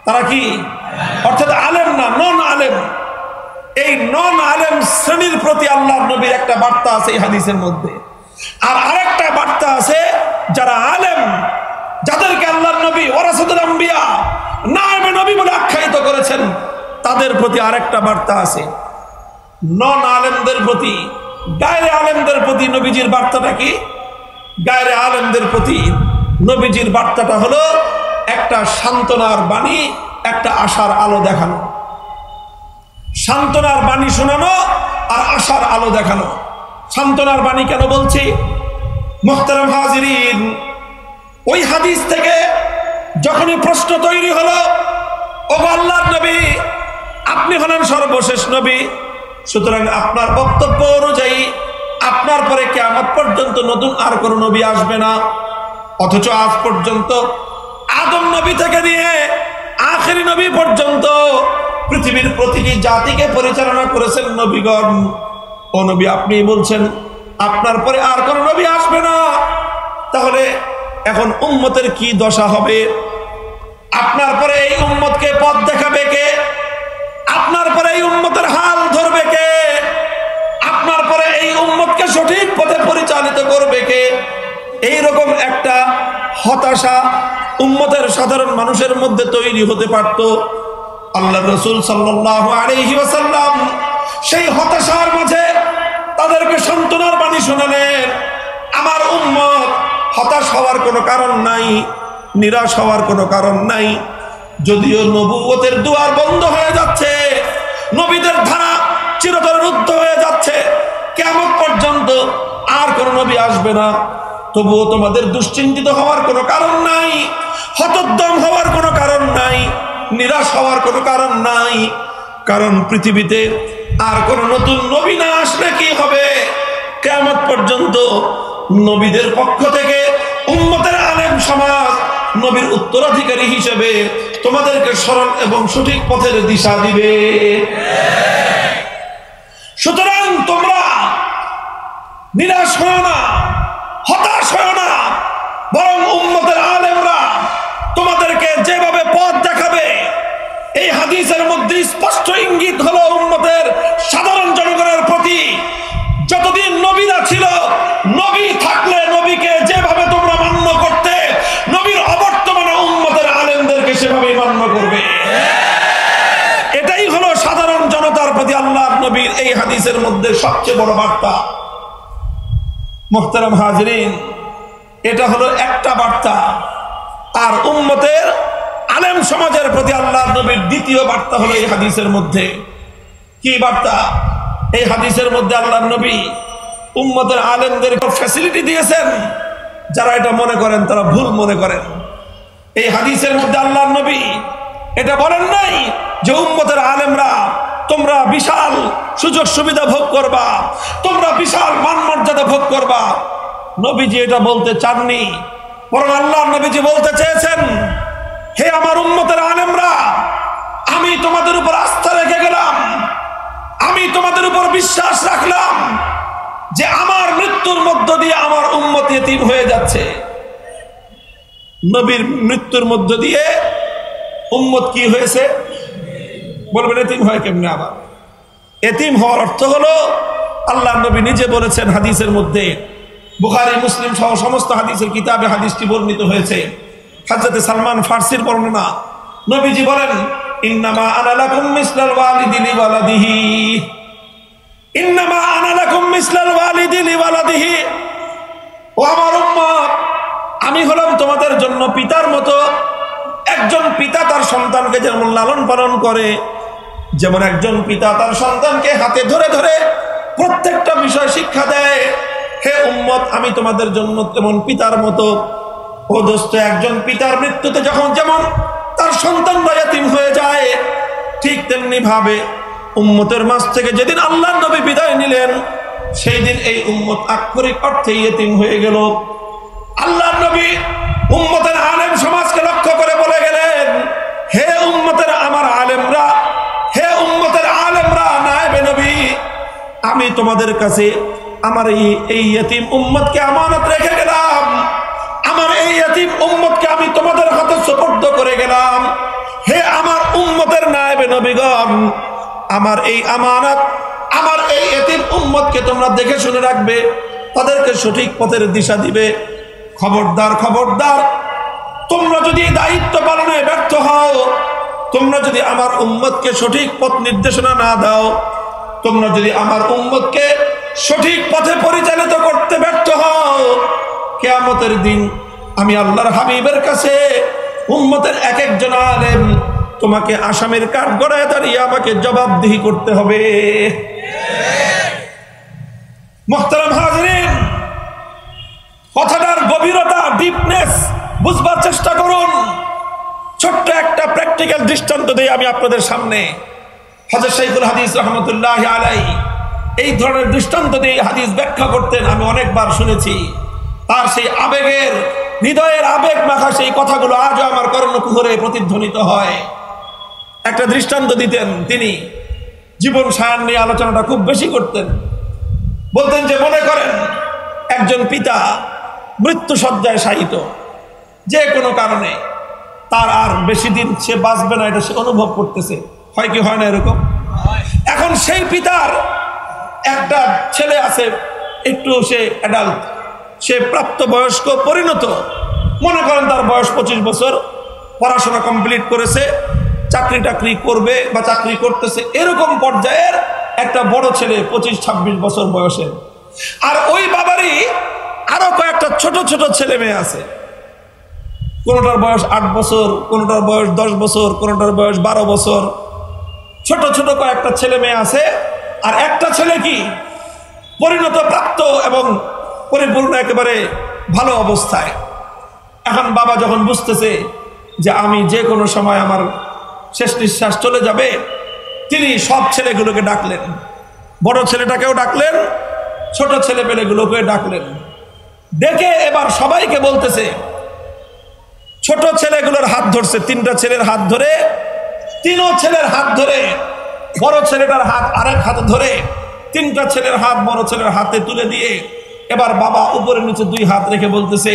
তারা কি? অর্থাৎ আলেম না, নন আলেম। এই নন আলেম শ্রেণীর প্রতি আল্লাহর নবীর একটা বার্তা আছে এই হাদিসের মধ্যে। আর আরেকটা বার্তা আছে যারা আলেম, যাদেরকে আল্লাহর নবী ওয়ারাসাতুল আম্বিয়া, নায়েবে নবী বলে আখ্যায়িত করেছেন, তাদের প্রতি আরেকটা বার্তা আছে। নন আলেমদের প্রতি, গায়রে আলেমদের প্রতি নবীজির বার্তাটা কি? গায়রে আলেমদের প্রতি নবীজির বার্তাটা হলো একটা সান্ত্বনার বাণী, একটা আশার আলো দেখানো। সান্ত্বনার বাণী শোনানো আর আশার আলো দেখানো। সান্ত্বনার বাণী কেন বলছি? মুহতারাম হাজিরিন, ওই হাদিস থেকে যখনই প্রশ্ন তৈরি হলো, ও আল্লাহর নবী, আপনি হলেন সর্বশেষ নবী, সুতরাং আপনার বক্তব্য অনুযায়ী আপনার পরে কিয়ামত পর্যন্ত নতুন আর কোনো নবী আসবে না। অথচ আজ পর্যন্ত আদম নবী থেকে নিয়ে আখেরি নবী পর্যন্ত পৃথিবীর প্রতিটি জাতিকে পরিচালনা করেছেন নবীগণ। ও নবী, আপনি বলছেন আপনার পরে আর কোনো নবী আসবে না, তাহলে এখন উম্মতের কি দশা হবে? আপনার পরে এই উম্মতকে পথ দেখাবে কে? আপনার পরে এই উম্মতের হাল ধরবে কে? আপনার পরে এই উম্মতকে সঠিক পথে পরিচালিত করবে কে? এইরকম একটা হতাশা উম্মতের সাধারণ মানুষের মধ্যে তৈরি হতে পারত। আল্লাহর রাসূল সাল্লাল্লাহু আলাইহি ওয়াসাল্লাম সেই হতাশার মাঝে তাদেরকে সান্ত্বনার বাণী শোনালেন। আমার উম্মত, হতাশ হওয়ার কোনো কারণ নাই, নিরাশ হওয়ার কোনো কারণ নাই। যদিও নবুয়তের দুয়ার বন্ধ হয়ে যাচ্ছে, নবীদের ধারা চিরতরে রুদ্ধ হয়ে যাচ্ছে, কিয়ামত পর্যন্ত আর কোনো নবী আসবে না, তবুও তোমাদের দুশ্চিন্তিত হওয়ার কোনো কারণ নাই, হতোদ্যম হওয়ার কোনো কারণ নাই, নিরাশ হওয়ার কোনো কারণ নাই। কারণ পৃথিবীতে আর কোন নতুন নবী না আসলে কি হবে? কিয়ামত পর্যন্ত নবীদের পক্ষ থেকে উম্মতের আলেম সমাজ নবীর উত্তরাধিকারী হিসেবে তোমাদেরকে সরল এবং সঠিক পথের দিশা দিবে। সুতরাং তোমরা নিরাশ হও না, হতাশ হও না, বরং উম্মতের আলেমরা তোমাদেরকে যেভাবে পথ দেখাবে, এই হাদিসের মধ্যে স্পষ্ট ইঙ্গিত হলো উম্মতের সাধারণ জনগণের প্রতি যতদিন নবীরা ছিল, নবী থাকলে নবীকে যেভাবে তোমরা মান্য করতে, নবীর অবর্তমানে উম্মতের আলেমদেরকে সেভাবেই মান্য করবে। এটাই হলো সাধারণ জনতার প্রতি আল্লাহর নবীর এই হাদিসের মধ্যে সবচেয়ে বড় বার্তা। মুহতারাম হাজিরিন, এটা হলো একটা বার্তা। আর উম্মতের আলেম সমাজের প্রতি আল্লাহর নবীর দ্বিতীয় বার্তা হলো এই হাদিসের মধ্যে। কি বার্তা? এই হাদিসের মধ্যে আল্লাহর নবী উম্মতের আলেমদের ফ্যাসিলিটি দিয়েছেন যারা এটা মনে করেন তারা ভুল মনে করেন। এই হাদিসের মধ্যে আল্লাহর নবী এটা বলেন নাই যে উম্মতের আলেমরা তোমরা বিশাল সুযোগ সুবিধা ভোগ করবা, তোমরা বিশাল মান মর্যাদা ভোগ করবা। নবীজি এটা বলতে চাননি, বরং আল্লাহর নবীজি বলতে চেয়েছেন, হে আমার উম্মতের আলেমরা, আমি তোমাদের উপর আস্থা রেখে গেলাম, আমি তোমাদের উপর বিশ্বাস রাখলাম যে আমার মৃত্যুর মধ্য দিয়ে আমার উম্মত ইতিম হয়ে যাচ্ছে। নবীর মৃত্যুর মধ্য দিয়ে উম্মত কি হয়েছে বলবেন? এতিম হয় কেমনে? আবার এতিম হওয়ার অর্থ হলো, আল্লাহর নবী নিজে বলেছেন হাদিসের মধ্যে, বুখারী মুসলিম সহ সমস্ত হাদিসের কিতাবে হাদিসটি বর্ণিত হয়েছে। হযরত সালমান ফারসির বর্ণনা, নবীজি বলেন, ইন্নামা আনা লাকুম মিসলাল ওয়ালিদি লিওয়ালাদিহি, ইন্নামা আনা লাকুম মিসলাল ওয়ালিদি লিওয়ালাদিহি। ও আমার উম্মত, আমি হলাম তোমাদের জন্য পিতার মতো। একজন পিতা তার সন্তানকে যেমন লালন পালন করে, যেমন একজন পিতা তার সন্তানকে হাতে ধরে ধরে প্রত্যেকটা বিষয় শিক্ষা দেয়, হে উম্মত আমি তোমাদের জন্য তেমন পিতার মতো। ও দোস্ত, একজন পিতার মৃত্যুতে যখন যেমন তার সন্তানরা ইতিম হয়ে যায়, ঠিক তেমনি ভাবে উম্মতের মাঝ থেকে যেদিন আল্লাহর নবী বিদায় নিলেন, সেই দিন এই উম্মত আক্ষরিক অর্থে ইতিম হয়ে গেল। আল্লাহর নবী উম্মতের আলেম সমাজকে লক্ষ্য করে বলে গেলেন, হে উম্মতের আমার আলেমরা, হে উম্মতের আলেমরা, নায়েবে নবী, আমি তোমাদের কাছে আমার এই ইতিম উম্মতকে আমানত রেখে গেলাম, আমার এই ইতিম উম্মতকে আমি তোমাদের হাতে সুপর্দ করে গেলাম। হে আমার উম্মতের নায়েবে নবীগণ, আমার এই আমানত, আমার এই ইতিম উম্মতকে তোমরা দেখে শুনে রাখবে, তাদেরকে সঠিক পথের দিশা দিবে। খবরদার, খবরদার, তোমরা যদি দায়িত্ব পালনে ব্যর্থ হও, তোমরা যদি আমার উম্মতকে সঠিক পথ নির্দেশনা না দাও, তোমরা যদি আমার উম্মতকে সঠিক পথে পরিচালিত করতে ব্যর্থ হও, কিয়ামতের দিন আমি আল্লাহর হাবিবের কাছে উম্মতের এক একজন আলেম তোমাকে আসামির কাঠ গড়ায় দাঁড়িয়ে আমাকে জবাবদিহি করতে হবে। মুহতারাম হাজিরিন, কথাটার গভীরতা, ডিপনেস বুঝবার চেষ্টা করুন। ছোট্ট একটা প্র্যাকটিক্যাল দৃষ্টান্ত দিয়ে আমি আপনাদের সামনে, হযরত শাইখুল হাদিস রাহমাতুল্লাহ আলাইহি এই ধরনের দৃষ্টান্ত দিয়ে হাদিস ব্যাখ্যা করতেন, আমি অনেকবার শুনেছি। তার সেই আবেগের, হৃদয়ের আবেগ মাখা সেই কথাগুলো আজও আমার কর্ণকুহরে প্রতিধ্বনিত হয়। একটা দৃষ্টান্ত দিতেন তিনি, জীবন সায়ান নিয়ে আলোচনাটা খুব বেশি করতেন। বলতেন যে, মনে করেন একজন পিতা মৃত্যু শয্যায় শায়িত, যে কোনো কারণে তার আর বেশি দিন সে বাঁচবে না, এটা সে অনুভব করতেছে। হয় কি হয় না এরকম? এখন সেই পিতার একটা ছেলে আছে, একটু সে অ্যাডাল্ট, সে প্রাপ্তবয়স্ক পরিণত, মনে করেন তার বয়স 25 বছর, পড়াশোনা কমপ্লিট করেছে, চাকরি টাকরি করবে বা চাকরি করতেছে, এরকম পর্যায়ের একটা বড় ছেলে 25-26 বছর বয়সের। আর ওই বাবারই আরো কয়েকটা ছোট ছোট ছেলে মেয়ে আছে, কোনটার বয়স 8 বছর, কোনটার বয়স 10 বছর, কোনটার বয়স 12 বছর, ছোট ছোট কয়েকটা ছেলে মেয়ে আছে। আর একটা ছেলে কি পরিণত, প্রাপ্ত এবং পরিপূর্ণ, একেবারে ভালো অবস্থায়। এখন বাবা যখন বুঝতেছে যে আমি যে কোনো সময় আমার শেষ নিঃশ্বাস চলে যাবে, তিনি সব ছেলেগুলোকে ডাকলেন, বড় ছেলেটাকেও ডাকলেন, ছোট ছেলে পেলেগুলোকে ডাকলেন। ডেকে এবার সবাইকে বলতেছে, ছোট ছেলেগুলোর হাত ধরছে, 3টা ছেলের হাত ধরে, 3 ছেলের হাত ধরে, বড় ছেলেটার হাত আরেক হাতে ধরে, 3টা ছেলের হাত বড় ছেলের হাতে তুলে দিয়ে এবার বাবা উপরে নিচে 2 হাত রেখে বলতেছে,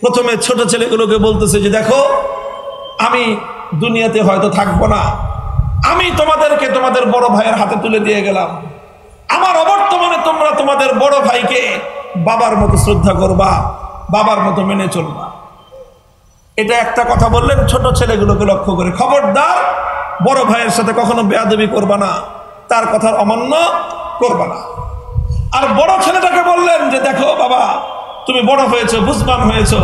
প্রথমে ছোট ছেলেগুলোকে বলতেছে যে, দেখো আমি দুনিয়াতে হয়তো থাকবো না, আমি তোমাদেরকে তোমাদের বড় ভাইয়ের হাতে তুলে দিয়ে গেলাম, আমার অবর্তমানে তোমরা তোমাদের বড় ভাইকে বাবার মতো শ্রদ্ধা করবা, বাবার মতো মেনে চলবা। এটা একটা কথা বললেন ছোট ছেলেগুলোকে লক্ষ্য করে, খবরদার বড় ভাইয়ের সাথে কখনো বেয়াদবি করবা না, তার কথার অমান্য করবা না। আর বড় ছেলেটাকে বললেন যে, দেখো বাবা, তুমি বড় হয়েছো, বুঝবান হয়েছো,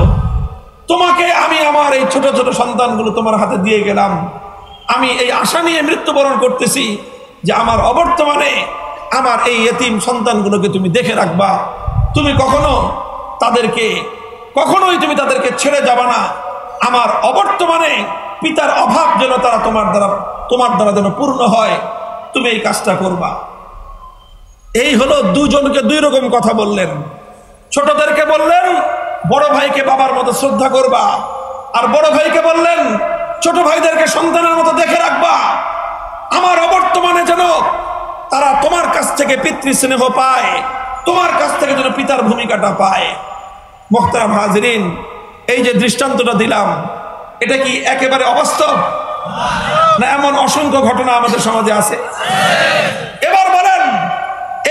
তোমাকে আমি আমার এই ছোট ছোট সন্তানগুলো তোমার হাতে দিয়ে গেলাম, আমি এই আশা নিয়ে মৃত্যুবরণ করতেছি যে আমার অবর্তমানে আমার এই ইতিম সন্তানগুলোকে তুমি দেখে রাখবা, তুমি কখনো তাদেরকে কখনোই তুমি তাদেরকে ছেড়ে যাবে না। আমার অবর্তমানে পিতার অভাব যেন তারা তোমার দ্বারা যেন পূর্ণ হয়, তুমি এই কাজটা করবা। এই হলো দুজনকে দুই রকম কথা বললেন। ছোটদেরকে বললেন বড় ভাইকে বাবার মতো শ্রদ্ধা করবা, আর বড় ভাইকে বললেন ছোট ভাইদেরকে সন্তানের মতো দেখে রাখবা। আমার অবর্তমানে যেন তারা তোমার কাছ থেকে পিতৃ স্নেহ পায়, তোমার কাছ থেকে যেন পিতার ভূমিকাটা পায়। মুহতারাম হাজিরিন, এই যে দৃষ্টান্তটা দিলাম, এটা কি একেবারে অবাস্তব না? এমন অসংখ্য ঘটনা আমাদের সমাজে আছে। এবার বলেন,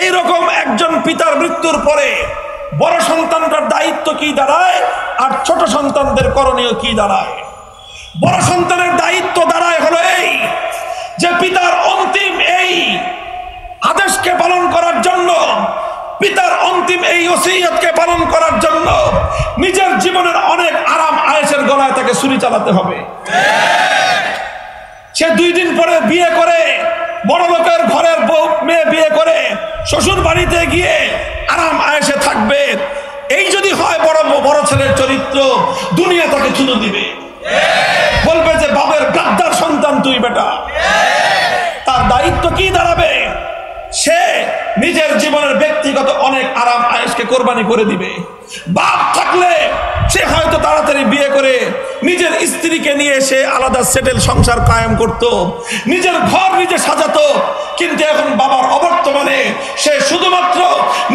এইরকম একজন পিতার মৃত্যুর পরে বড় সন্তানটার দায়িত্ব কি দাঁড়ায়, আর ছোট সন্তানদের করণীয় কি দাঁড়ায়? বড় সন্তানের দায়িত্ব দাঁড়ায় হলো এই যে পিতার অন্তিম এই আদেশকে পালন করার জন্য, পিতার অন্তিম এই ওসিয়তকে পালন করার জন্য নিজের জীবনের অনেক আরাম আয়েশের গলায় তাকে ছুরি চালাতে হবে। সে 2 দিন পরে বিয়ে করে, বড় লোকের ঘরের বউ মেয়ে বিয়ে করে শ্বশুর বাড়িতে গিয়ে আরাম আয়েশে থাকবে। এই যদি হয় বড় ছেলের চরিত্র, দুনিয়া তাকে চুনো দিবে, বলবে যে বাবার গাদ্দার সন্তান তুই বেটা। তার দায়িত্ব কি দাঁড়াবে? সে নিজের জীবনের ব্যক্তিগত অনেক আরাম আয়েশকে কোরবানি করে দিবে। বাপ থাকলে সে হয়তো তাড়াতাড়ি বিয়ে করে নিজের স্ত্রীকে নিয়ে সে আলাদা সেটেল সংসার কায়েম করত, নিজের ঘর নিজে সাজাতো। কিন্তু এখন বাবার অবর্তমানে সে শুধুমাত্র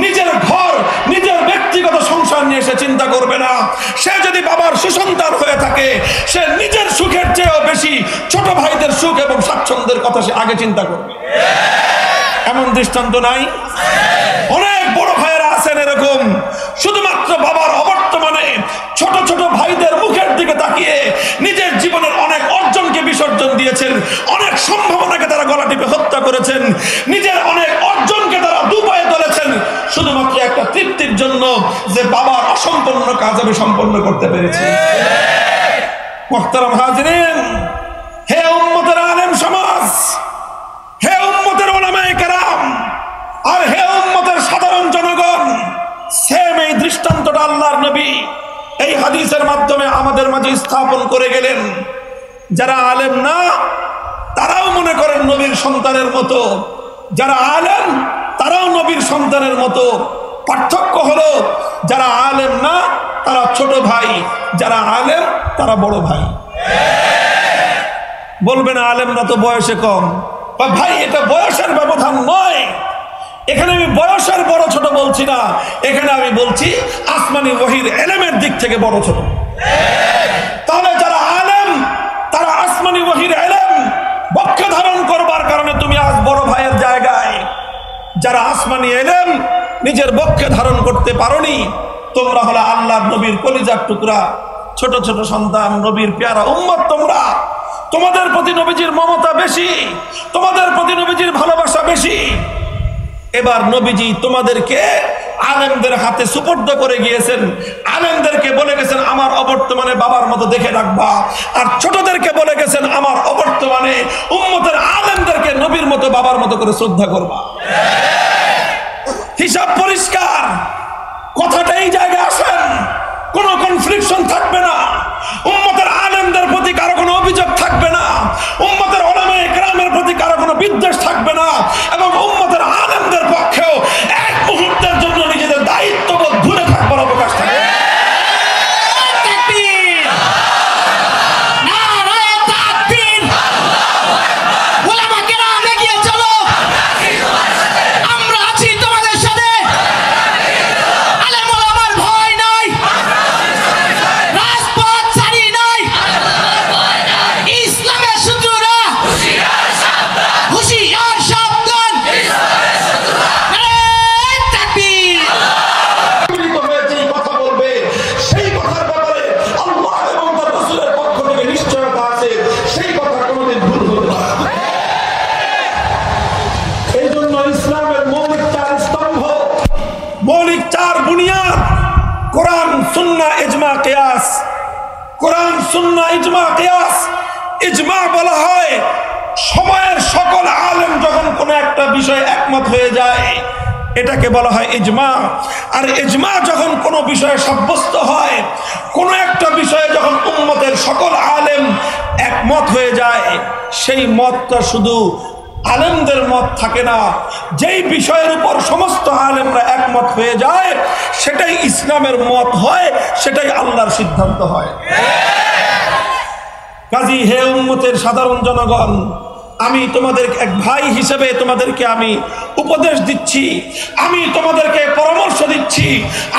নিজের ঘর, নিজের ব্যক্তিগত সংসার নিয়ে সে চিন্তা করবে না। সে যদি বাবার সুসন্তান হয়ে থাকে, সে নিজের সুখের চেয়েও বেশি ছোট ভাইদের সুখ এবং স্বাচ্ছন্দ্যের কথা সে আগে চিন্তা করবে। এমন দৃষ্টান্ত নাই? অনেক বড় ভাইয়েরা আছেন এরকম, শুধুমাত্র বাবার অবর্তমানে ছোট ছোট ভাইদের মুখের দিকে তাকিয়ে নিজের জীবনের অনেক অর্জনকে বিসর্জন দিয়েছেন, অনেক সম্ভাবনাকে তারা গলা টিপে হত্যা করেছেন, নিজের অনেক অর্জনকে তারা দুপায়ে তুলেছেন শুধুমাত্র একটা তৃপ্তির জন্য যে বাবার অসম্পূর্ণ কাজ আমি সম্পন্ন করতে পেরেছি। মুহতারাম হাজিরিন, হে উম্মতের আলেম সমাজ, হে উম্মতের উলামায়ে কেরাম, আর হে উম্মতের সাধারণ জনগণ, সেম এই দৃষ্টান্তটা আল্লাহর নবী এই হাদিসের মাধ্যমে আমাদের মাঝে স্থাপন করে গেলেন। যারা আলেম না তারাও মনে করেন নবীর সন্তানের মতো, যারা আলেম তারাও নবীর সন্তানের মতো। পার্থক্য হলো যারা আলেম না তারা ছোট ভাই, যারা আলেম তারা বড় ভাই। বলবেন আলেমরা তো বয়সে কম। ভাই, এটা বয়সের ব্যবধান নয়। এখানে আমি বয়সের বড় ছোট বলছি না, এখানে আমি বলছি আসমানি ওহীর ইলমের দিক থেকে বড় ছোট। তাহলে যারা আলেম তারা আসমানি ওহীর ইলম বক্ষে ধারণ করবার কারণে তুমি আজ বড় ভাইয়ের জায়গায়। যারা আসমানি ইলম নিজের বক্ষে ধারণ করতে পারোনি, তোমরা হলো আল্লাহর নবীর কলিজার টুকরা, ছোট ছোট সন্তান, নবীর পেয়ারা উম্মত। তোমরা, তোমাদের প্রতি নবীজির মমতা বেশি, তোমাদের প্রতি নবীজির ভালোবাসা বেশি। এবার নবীজি তোমাদেরকে আলেমদের হাতে সুপর্দ করে গিয়েছেন, আলেমদেরকে বলে গেছেন আমার অবর্তমানে বাবার মতো দেখে রাখবা, আর ছোটদেরকে বলে গেছেন আমার অবর্তমানে উম্মতের আলেমদেরকে নবীর মতো বাবার মতো করে শ্রদ্ধা করবা। হিসাব পরিষ্কার, কথাটা এই জায়গায় আসেন, কোনো কনফ্লিকশন থাকবে না। উম্মতের আলেমদের প্রতি কারো কোনো অভিযোগ থাকবে না, উম্মতের উলামায়ে কেরামের প্রতি কারো কোনো বিদ্বেষ থাকবে না, এবং উম্মতের আলেমদের পক্ষেও এক মুহূর্তের জন্য নিজেদের দায়িত্ববোধ দূরে থাকবার অবকাশ থাকবে। মৌলিক 4 বুনিয়াদ, কোরআন সুন্নাহ ইজমা কিয়াস। কোরআন সুন্নাহ ইজমা কিয়াস। ইজমা বলা হয় সময়ের সকল আলেম যখন কোনো একটা বিষয়ে একমত হয়ে যায়, এটাকে বলা হয় ইজমা। আর ইজমা যখন কোনো বিষয়ে সাব্যস্ত হয়, কোনো একটা বিষয়ে যখন উম্মতের সকল আলেম একমত হয়ে যায়, সেই মতটা শুধু আলেমদের মত থাকে না, যেই বিষয়ের উপর সমস্ত আলেমরা একমত হয়ে যায় সেটাই ইসলামের মত হয়, সেটাই আল্লাহর সিদ্ধান্ত হয়। কাজী হে উম্মতের সাধারণ জনগণ, আমি তোমাদের এক ভাই হিসেবে তোমাদেরকে আমি উপদেশ দিচ্ছি, আমি তোমাদেরকে পরামর্শ দিচ্ছি,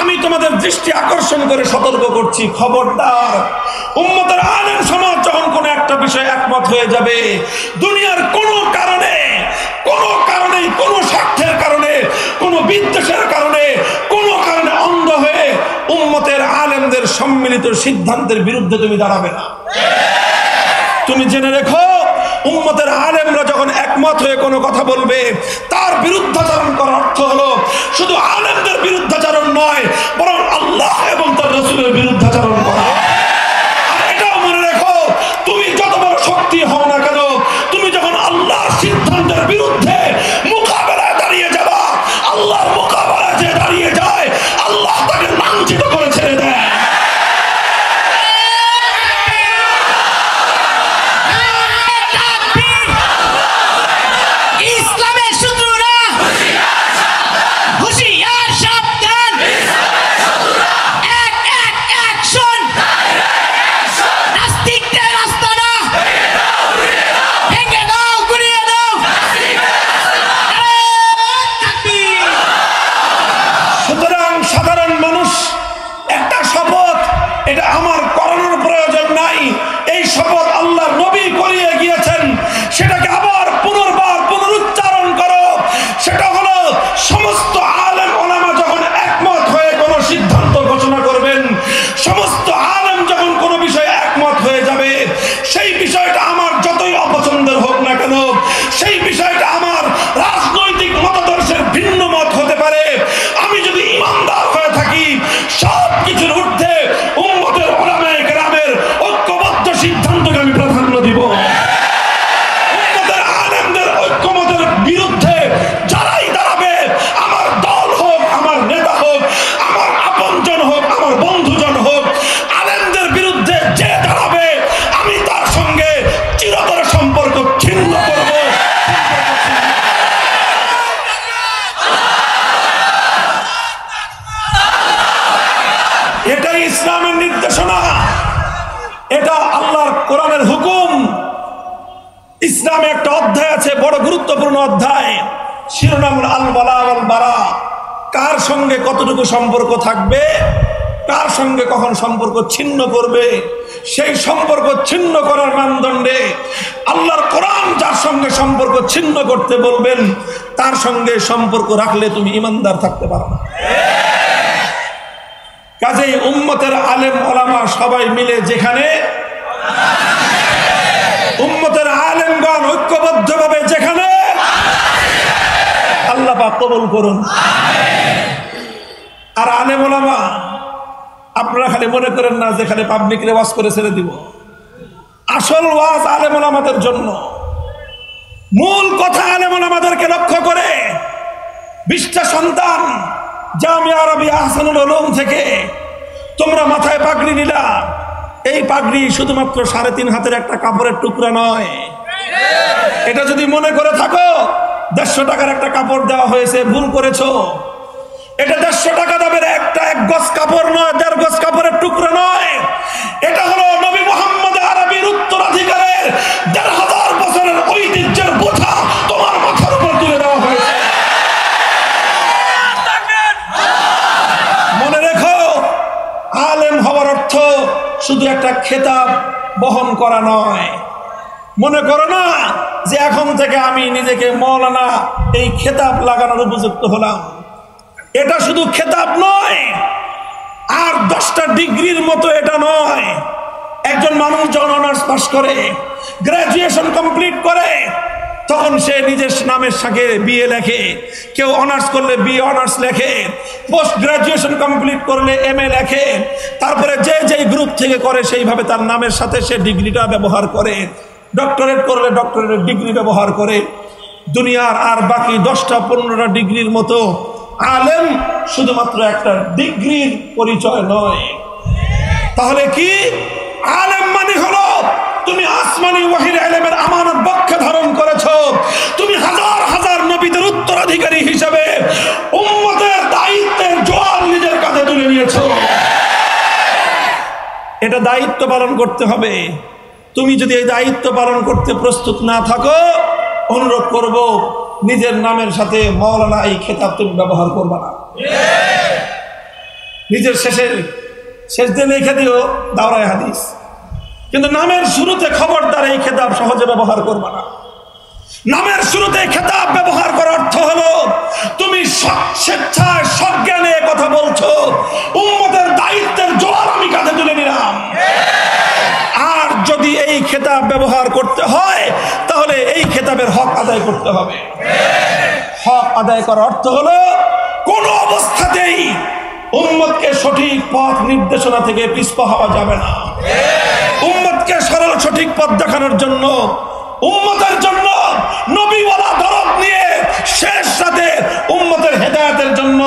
আমি তোমাদের দৃষ্টি আকর্ষণ করে সতর্ক করছি, খবরদার উম্মতের আলেম সমাজ যখন কোনো একটা বিষয়ে একমত হয়ে যাবে, দুনিয়ার কোনো কারণেই কোনো স্বার্থের কারণে, কোনো বিদ্বেষের কারণে, কোনো কারণে অন্ধ হয়ে উম্মতের আলেমদের সম্মিলিত সিদ্ধান্তের বিরুদ্ধে তুমি দাঁড়াবে না। তুমি জেনে রেখো, উম্মতের আলেমরা যখন একমত হয়ে কোনো কথা বলবে, তার বিরুদ্ধাচরণ করার অর্থ হলো শুধু আলেমদের বিরুদ্ধাচরণ নয়, বরং আল্লাহ এবং তার রাসূলের বিরুদ্ধাচরণ করা। আর এটাও মনে রেখো, তুমি যত বড় শক্তি হও না কেন, তুমি যখন আল্লাহর সিদ্ধান্তের বিরুদ্ধে মোকাবেলায় দাঁড়িয়ে যাবা, আল্লাহর মোকাবেলায় যে দাঁড়িয়ে যায়, আল্লাহ তাকে লাঞ্ছিত করে ছেড়ে দেয়। সেটাকে আবার পুনর্বার পুনরুচ্চারণ করো। সেটা হলো, সমস্ত আলেম ওলামা যখন একমত হয়ে কোনো সিদ্ধান্ত ঘোষণা করবেন, সমস্ত আলেম যখন কোনো বিষয়ে একমত হয়ে যাবে, সেই বিষয়টা আমার যতই অপছন্দের হোক না কেন, সেই বিষয়টা আমার রাজনৈতিক মতাদর্শের ভিন্ন মত হতে পারে, আমি যদি ইমানদার হয়ে থাকি, সব কিছুর ঊর্ধ্বে উম্মতের ওলামায়ে কেরামের ঐক্যবদ্ধ সিদ্ধান্তকে আমি প্রাধান্য দিব। বিরুদ্ধে যারাই দাঁড়াবে, আমার দল হোক, আমার নেতা হোক, আমার আপনজন হোক, আমার বন্ধুজন হোক, আলেমদের বিরুদ্ধে যে দাঁড়াবে, আমি তার সঙ্গে চিরতর সম্পর্ক ছিন্ন করব। এটাই ইসলামের নির্দেশনা, এটা আল্লাহর কোরআনের হুকুম। ইসলামে একটা অধ্যায় আছে, বড় গুরুত্বপূর্ণ অধ্যায়, শিরোনাম আল ওয়ালা ওয়াল বারা। কার সঙ্গে কতটুকু সম্পর্ক থাকবে, কার সঙ্গে কখন সম্পর্ক ছিন্ন করবে, সেই সম্পর্ক ছিন্ন করার মানদণ্ডে আল্লাহর কোরআন যার সঙ্গে সম্পর্ক ছিন্ন করতে বলবেন, তার সঙ্গে সম্পর্ক রাখলে তুমি ইমানদার থাকতে পারো না। কাজেই উম্মতের আলেম ওলামা সবাই মিলে যেখানে, উম্মতের আলেমগণ ঐক্যবদ্ধভাবে যেখানে, আল্লাহ পাক কবুল করুন। আর আলেম ওলামা, আপনারা খালি মনে করেন না যেখানে পাবলিকরে ওয়াজ করে ছেড়ে দিব, আসল ওয়াজ আলেম ওলামাদের জন্য। মূল কথা আলেম ওলামাদেরকে লক্ষ্য করে 20টা সন্তান জামিয়া আরবিয়া আহসানুল উলুম থেকে তোমরা মাথায় পাগড়ি নিলা। এই পাগড়ি শুধুমাত্র 3.5 হাতের একটা কাপড়ের টুকরা নয়। এটা যদি মনে করে থাকো 150 টাকার একটা কাপড় দেওয়া হয়েছে, ভুল করেছো। এটা 150 টাকা দামের এক গজ কাপড় নয়, 1.5 গজ কাপড়ের টুকরা নয়। এটা হলো নবী মুহাম্মদ আরবির উত্তরাধিকারের 1500 বছরের ঐতিহ্যের বোঝা তোমার মাথার উপর তুলে দেওয়া হয়েছে। মনে রেখো, আলেম হওয়ার অর্থ শুধু একটা খেতাব বহন করা নয়। মনে করো না যে এখন থেকে আমি নিজেকে মৌলানা এই খেতাব লাগানোর উপযুক্ত হলাম। এটা শুধু খেতাব নয়, আর 10টা ডিগ্রির মতো এটা নয়। একজন মানুষ যখন অনার্স পাস করে, গ্রাজুয়েশন কমপ্লিট করে, তখন সে নিজের নামের সাথে বিএ লেখে, কেউ অনার্স করলে বিএ অনার্স লেখে, পোস্ট গ্রাজুয়েশন কমপ্লিট করলে এমএ লেখে, তারপরে যে যেই গ্রুপ থেকে করে সেইভাবে তার নামের সাথে সে ডিগ্রিটা ব্যবহার করে, ডক্টরেট করলে ডক্টরেটের ডিগ্রি ব্যবহার করে। দুনিয়ার আর বাকি 10টা 15টা ডিগ্রির মতো আলেম শুধুমাত্র একটা ডিগ্রির পরিচয় নয়। তাহলে কি আলেম মানে হলো তুমি আসমানি ওয়াহির ইলমের আমানত বক্ষে ধারণ করেছো, তুমি হাজার হাজার নবীদের উত্তরাধিকারী হিসেবে উম্মতের দায়িত্বের জোয়ার নিজের কাঁধে তুলে নিয়েছো। এটা দায়িত্ব পালন করতে হবে। তুমি যদি এই দায়িত্ব পালন করতে প্রস্তুত না থাকো, অনুরোধ করব নিজের নামের সাথে মাওলানা এই খেতাব তুমি ব্যবহার করবা না। নিজের শেষ দিয়ে লিখে দিও দাওরায়ে হাদিস, কিন্তু নামের শুরুতে খবরদার এই খেতাব সহজে ব্যবহার করবা না। নামের শুরুতে খেতাব ব্যবহার করার অর্থ হলো তুমি স্বেচ্ছায় সজ্ঞানে কথা বলছো, উম্মতের দায়িত্বের জোয়ার আমি কাঁধে তুলে নিলাম। আর যদি এই খেতাব ব্যবহার করতে হয় তাহলে এই খেতাবের হক আদায় করতে হবে। হক আদায় করার অর্থ হলো কোন অবস্থাতেই উম্মতকে সঠিক পথ নির্দেশনা থেকে পিছপা হওয়া যাবে না। উম্মতকে সরল সঠিক পথ দেখানোর জন্য, উম্মতের জন্য নবীওয়ালা দরদ নিয়ে শেষ রাতে উম্মতের হেদায়েতের জন্য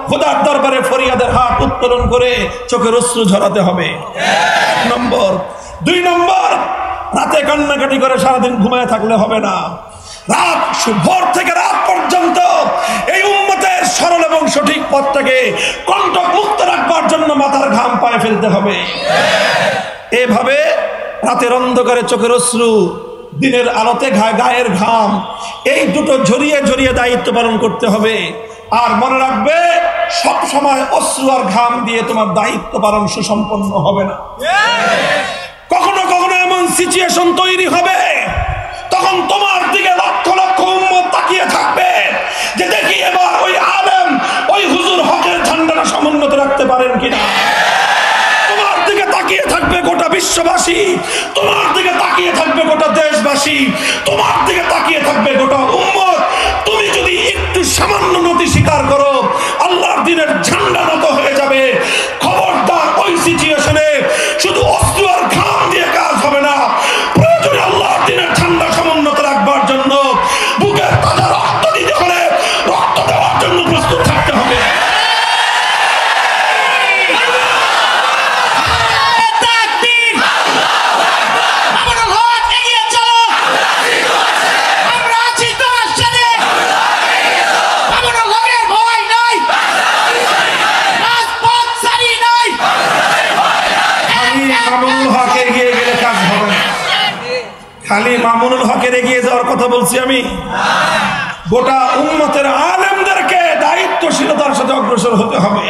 খোদার দরবারে ফরিয়াদের হাত উত্তোলন করে চোখের অশ্রু ঝরাতে হবে। 1 নম্বর। 2 নম্বর, রাতে কান্নাকাটি করে সারাদিন ঘুমায় থাকলে হবে না। রাত ভোর থেকে রাত পর্যন্ত এই উম্মতের সরল এবং সঠিক পথটাকে কণ্টক মুক্ত রাখবার জন্য মাথার ঘাম পায়ে ফেলতে হবে। এভাবে রাতের অন্ধকারে চোখের অশ্রু, দিনের আলোতে গায়ের ঘাম, এই দুটো ঝরিয়ে ঝরিয়ে দায়িত্ব পালন করতে হবে। আর মনে রাখবে, সব সময় অশ্রু আর ঘাম দিয়ে তোমার দায়িত্ব পালন সুসম্পন্ন হবে না। কখনো কখনো এমন সিচুয়েশন তৈরি হবে তখন তোমার দিকে লক্ষ লক্ষ উম্মত তাকিয়ে থাকবে যে দেখি এবার ওই আলেম, ওই হুজুর হকের ঝান্ডাটা সমুন্নত রাখতে পারেন কিনা। তোমার দিকে তাকিয়ে থাকবে গোটা বিশ্ববাসী, তোমার দিকে তাকিয়ে থাকবে গোটা দেশবাসী, তোমার দিকে তাকিয়ে থাকবে গোটা উম্মত। তুমি যদি একটু সামান্য নতি স্বীকার করো, আল্লাহর দ্বীনের ঝান্ডা নত হয়ে যাবে। খবরদার, ওই সিচুয়েশনে শুধু অস্ত্র আর ঘাম দিয়ে কাজ হবে না। প্রয়োজনে আল্লাহর দ্বীনের ঝান্ডা সমুন্নত রাখবার জন্য বুকের তাজা রক্ত দিতে হলে রক্ত দেওয়ার জন্য প্রস্তুত থাকতে হবে। খালি মামুনুল হকের এগিয়ে যাওয়ার কথা বলছি আমি। গোটা উম্মতের আলেমদেরকে দায়িত্বশীলতার সাথে অগ্রসর হতে হবে।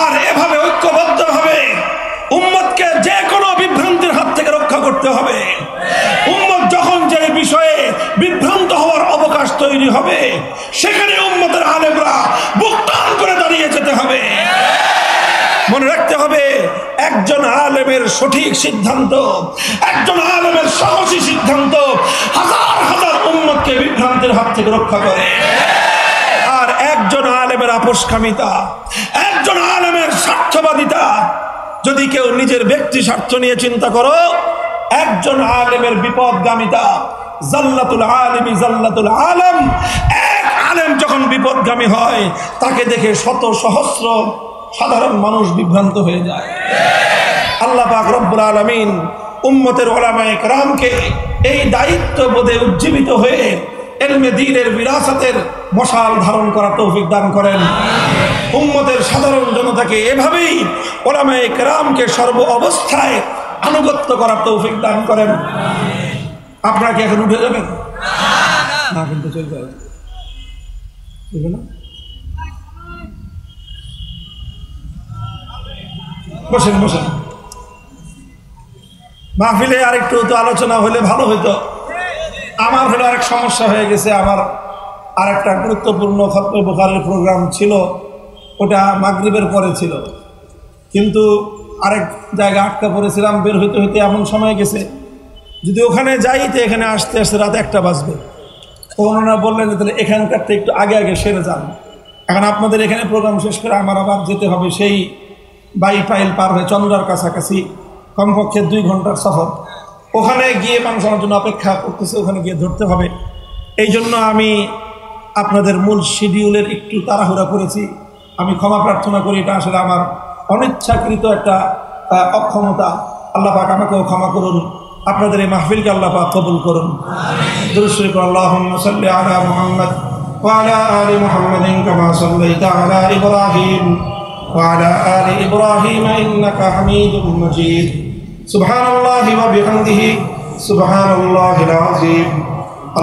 আর এভাবে ঐক্যবদ্ধভাবে উম্মতকে যে কোনো বিভ্রান্তির হাত থেকে রক্ষা করতে হবে। উম্মত যখন যে বিষয়ে বিভ্রান্ত হওয়ার অবকাশ তৈরি হবে, সেখানে উম্মতের আলেমরা বুক টান করে দাঁড়িয়ে যেতে হবে। মনে রাখতে হবে, একজন আলেমের সঠিক সিদ্ধান্ত, একজন আলেমের সাহসী সিদ্ধান্ত হাজার হাজার উম্মতকে বিভ্রান্তির হাত থেকে রক্ষা করে। আর একজন আলেমের আপোষকামিতা, একজন আলেমের স্বার্থবাদিতা, যদি কেউ নিজের ব্যক্তি স্বার্থ নিয়ে চিন্তা করো, একজন আলেমের বিপদগামিতা, জাল্লাতুল আলিমি জাল্লাতুল আলম। এক আলেম যখন বিপদগামী হয়, তাকে দেখে শত সহস্র সাধারণ মানুষ বিভ্রান্ত হয়ে যায়। আল্লাহ পাক রব্বুল আলামিন উম্মতের উলামায়ে কেরামকে এই দায়িত্ববোধে উজ্জীবিত হয়ে ইলমে দ্বীনের বিরাসতের মশাল ধারণ করার তৌফিক দান করেন। উম্মতের সাধারণ জনতাকে এভাবেই উলামায়ে কেরামকে সর্ব অবস্থায় আনুগত্য করার তৌফিক দান করেন। আপনারা কি এখন উঠে যাবেন? না, কিন্তু চলবে না। বসেন বসেন, মাহফিলে আরেকটু তো আলোচনা হলে ভালো হইতো। আমার হলো আরেক সমস্যা হয়ে গেছে। আমার আরেকটা গুরুত্বপূর্ণ খতমে বুখারীর প্রোগ্রাম ছিল, ওটা মাগরিবের পরে ছিল, কিন্তু আরেক জায়গায় আটকা পড়েছিলাম। বের হইতে হইতে এমন সময় গেছে, যদি ওখানে যাই তো এখানে আসতে আসতে রাত 1টা বাজবে। ওনারা বললেন তাহলে এখানকারটা একটু আগে আগে সেরে যান। এখন আপনাদের এখানে প্রোগ্রাম শেষ করে আমার আবার যেতে হবে সেই বাইপাইল পার হয়ে চন্দ্রার কাছাকাছি, কমপক্ষে 2 ঘন্টার সফর। ওখানে গিয়ে মানুষ আমার জন্য অপেক্ষা করতেছে, ওখানে গিয়ে ধরতে হবে। এই জন্য আমি আপনাদের মূল শিডিউলের একটু তাড়াহুড়া করেছি, আমি ক্ষমা প্রার্থনা করি। এটা আসলে আমার অনিচ্ছাকৃত একটা অক্ষমতা। আল্লাহ পাক আমাকেও ক্ষমা করুন, আপনাদের এই মাহফিলকে আল্লাহ পাক কবুল করুন। দুরূদ শরীফ আল্লাহুম্মা সাল্লি আলা মুহাম্মদ ওয়া আলা আলি মুহাম্মাদিন কামা সাল্লাইতা আলা ইব্রাহিম ওয়া আলা আলি ইব্রাহিম ইন্নাকা হামিদুম মাজিদ। সুবহানাল্লাহি ওয়া বিহামদিহি সুবহানাল্লাহিল আযীম।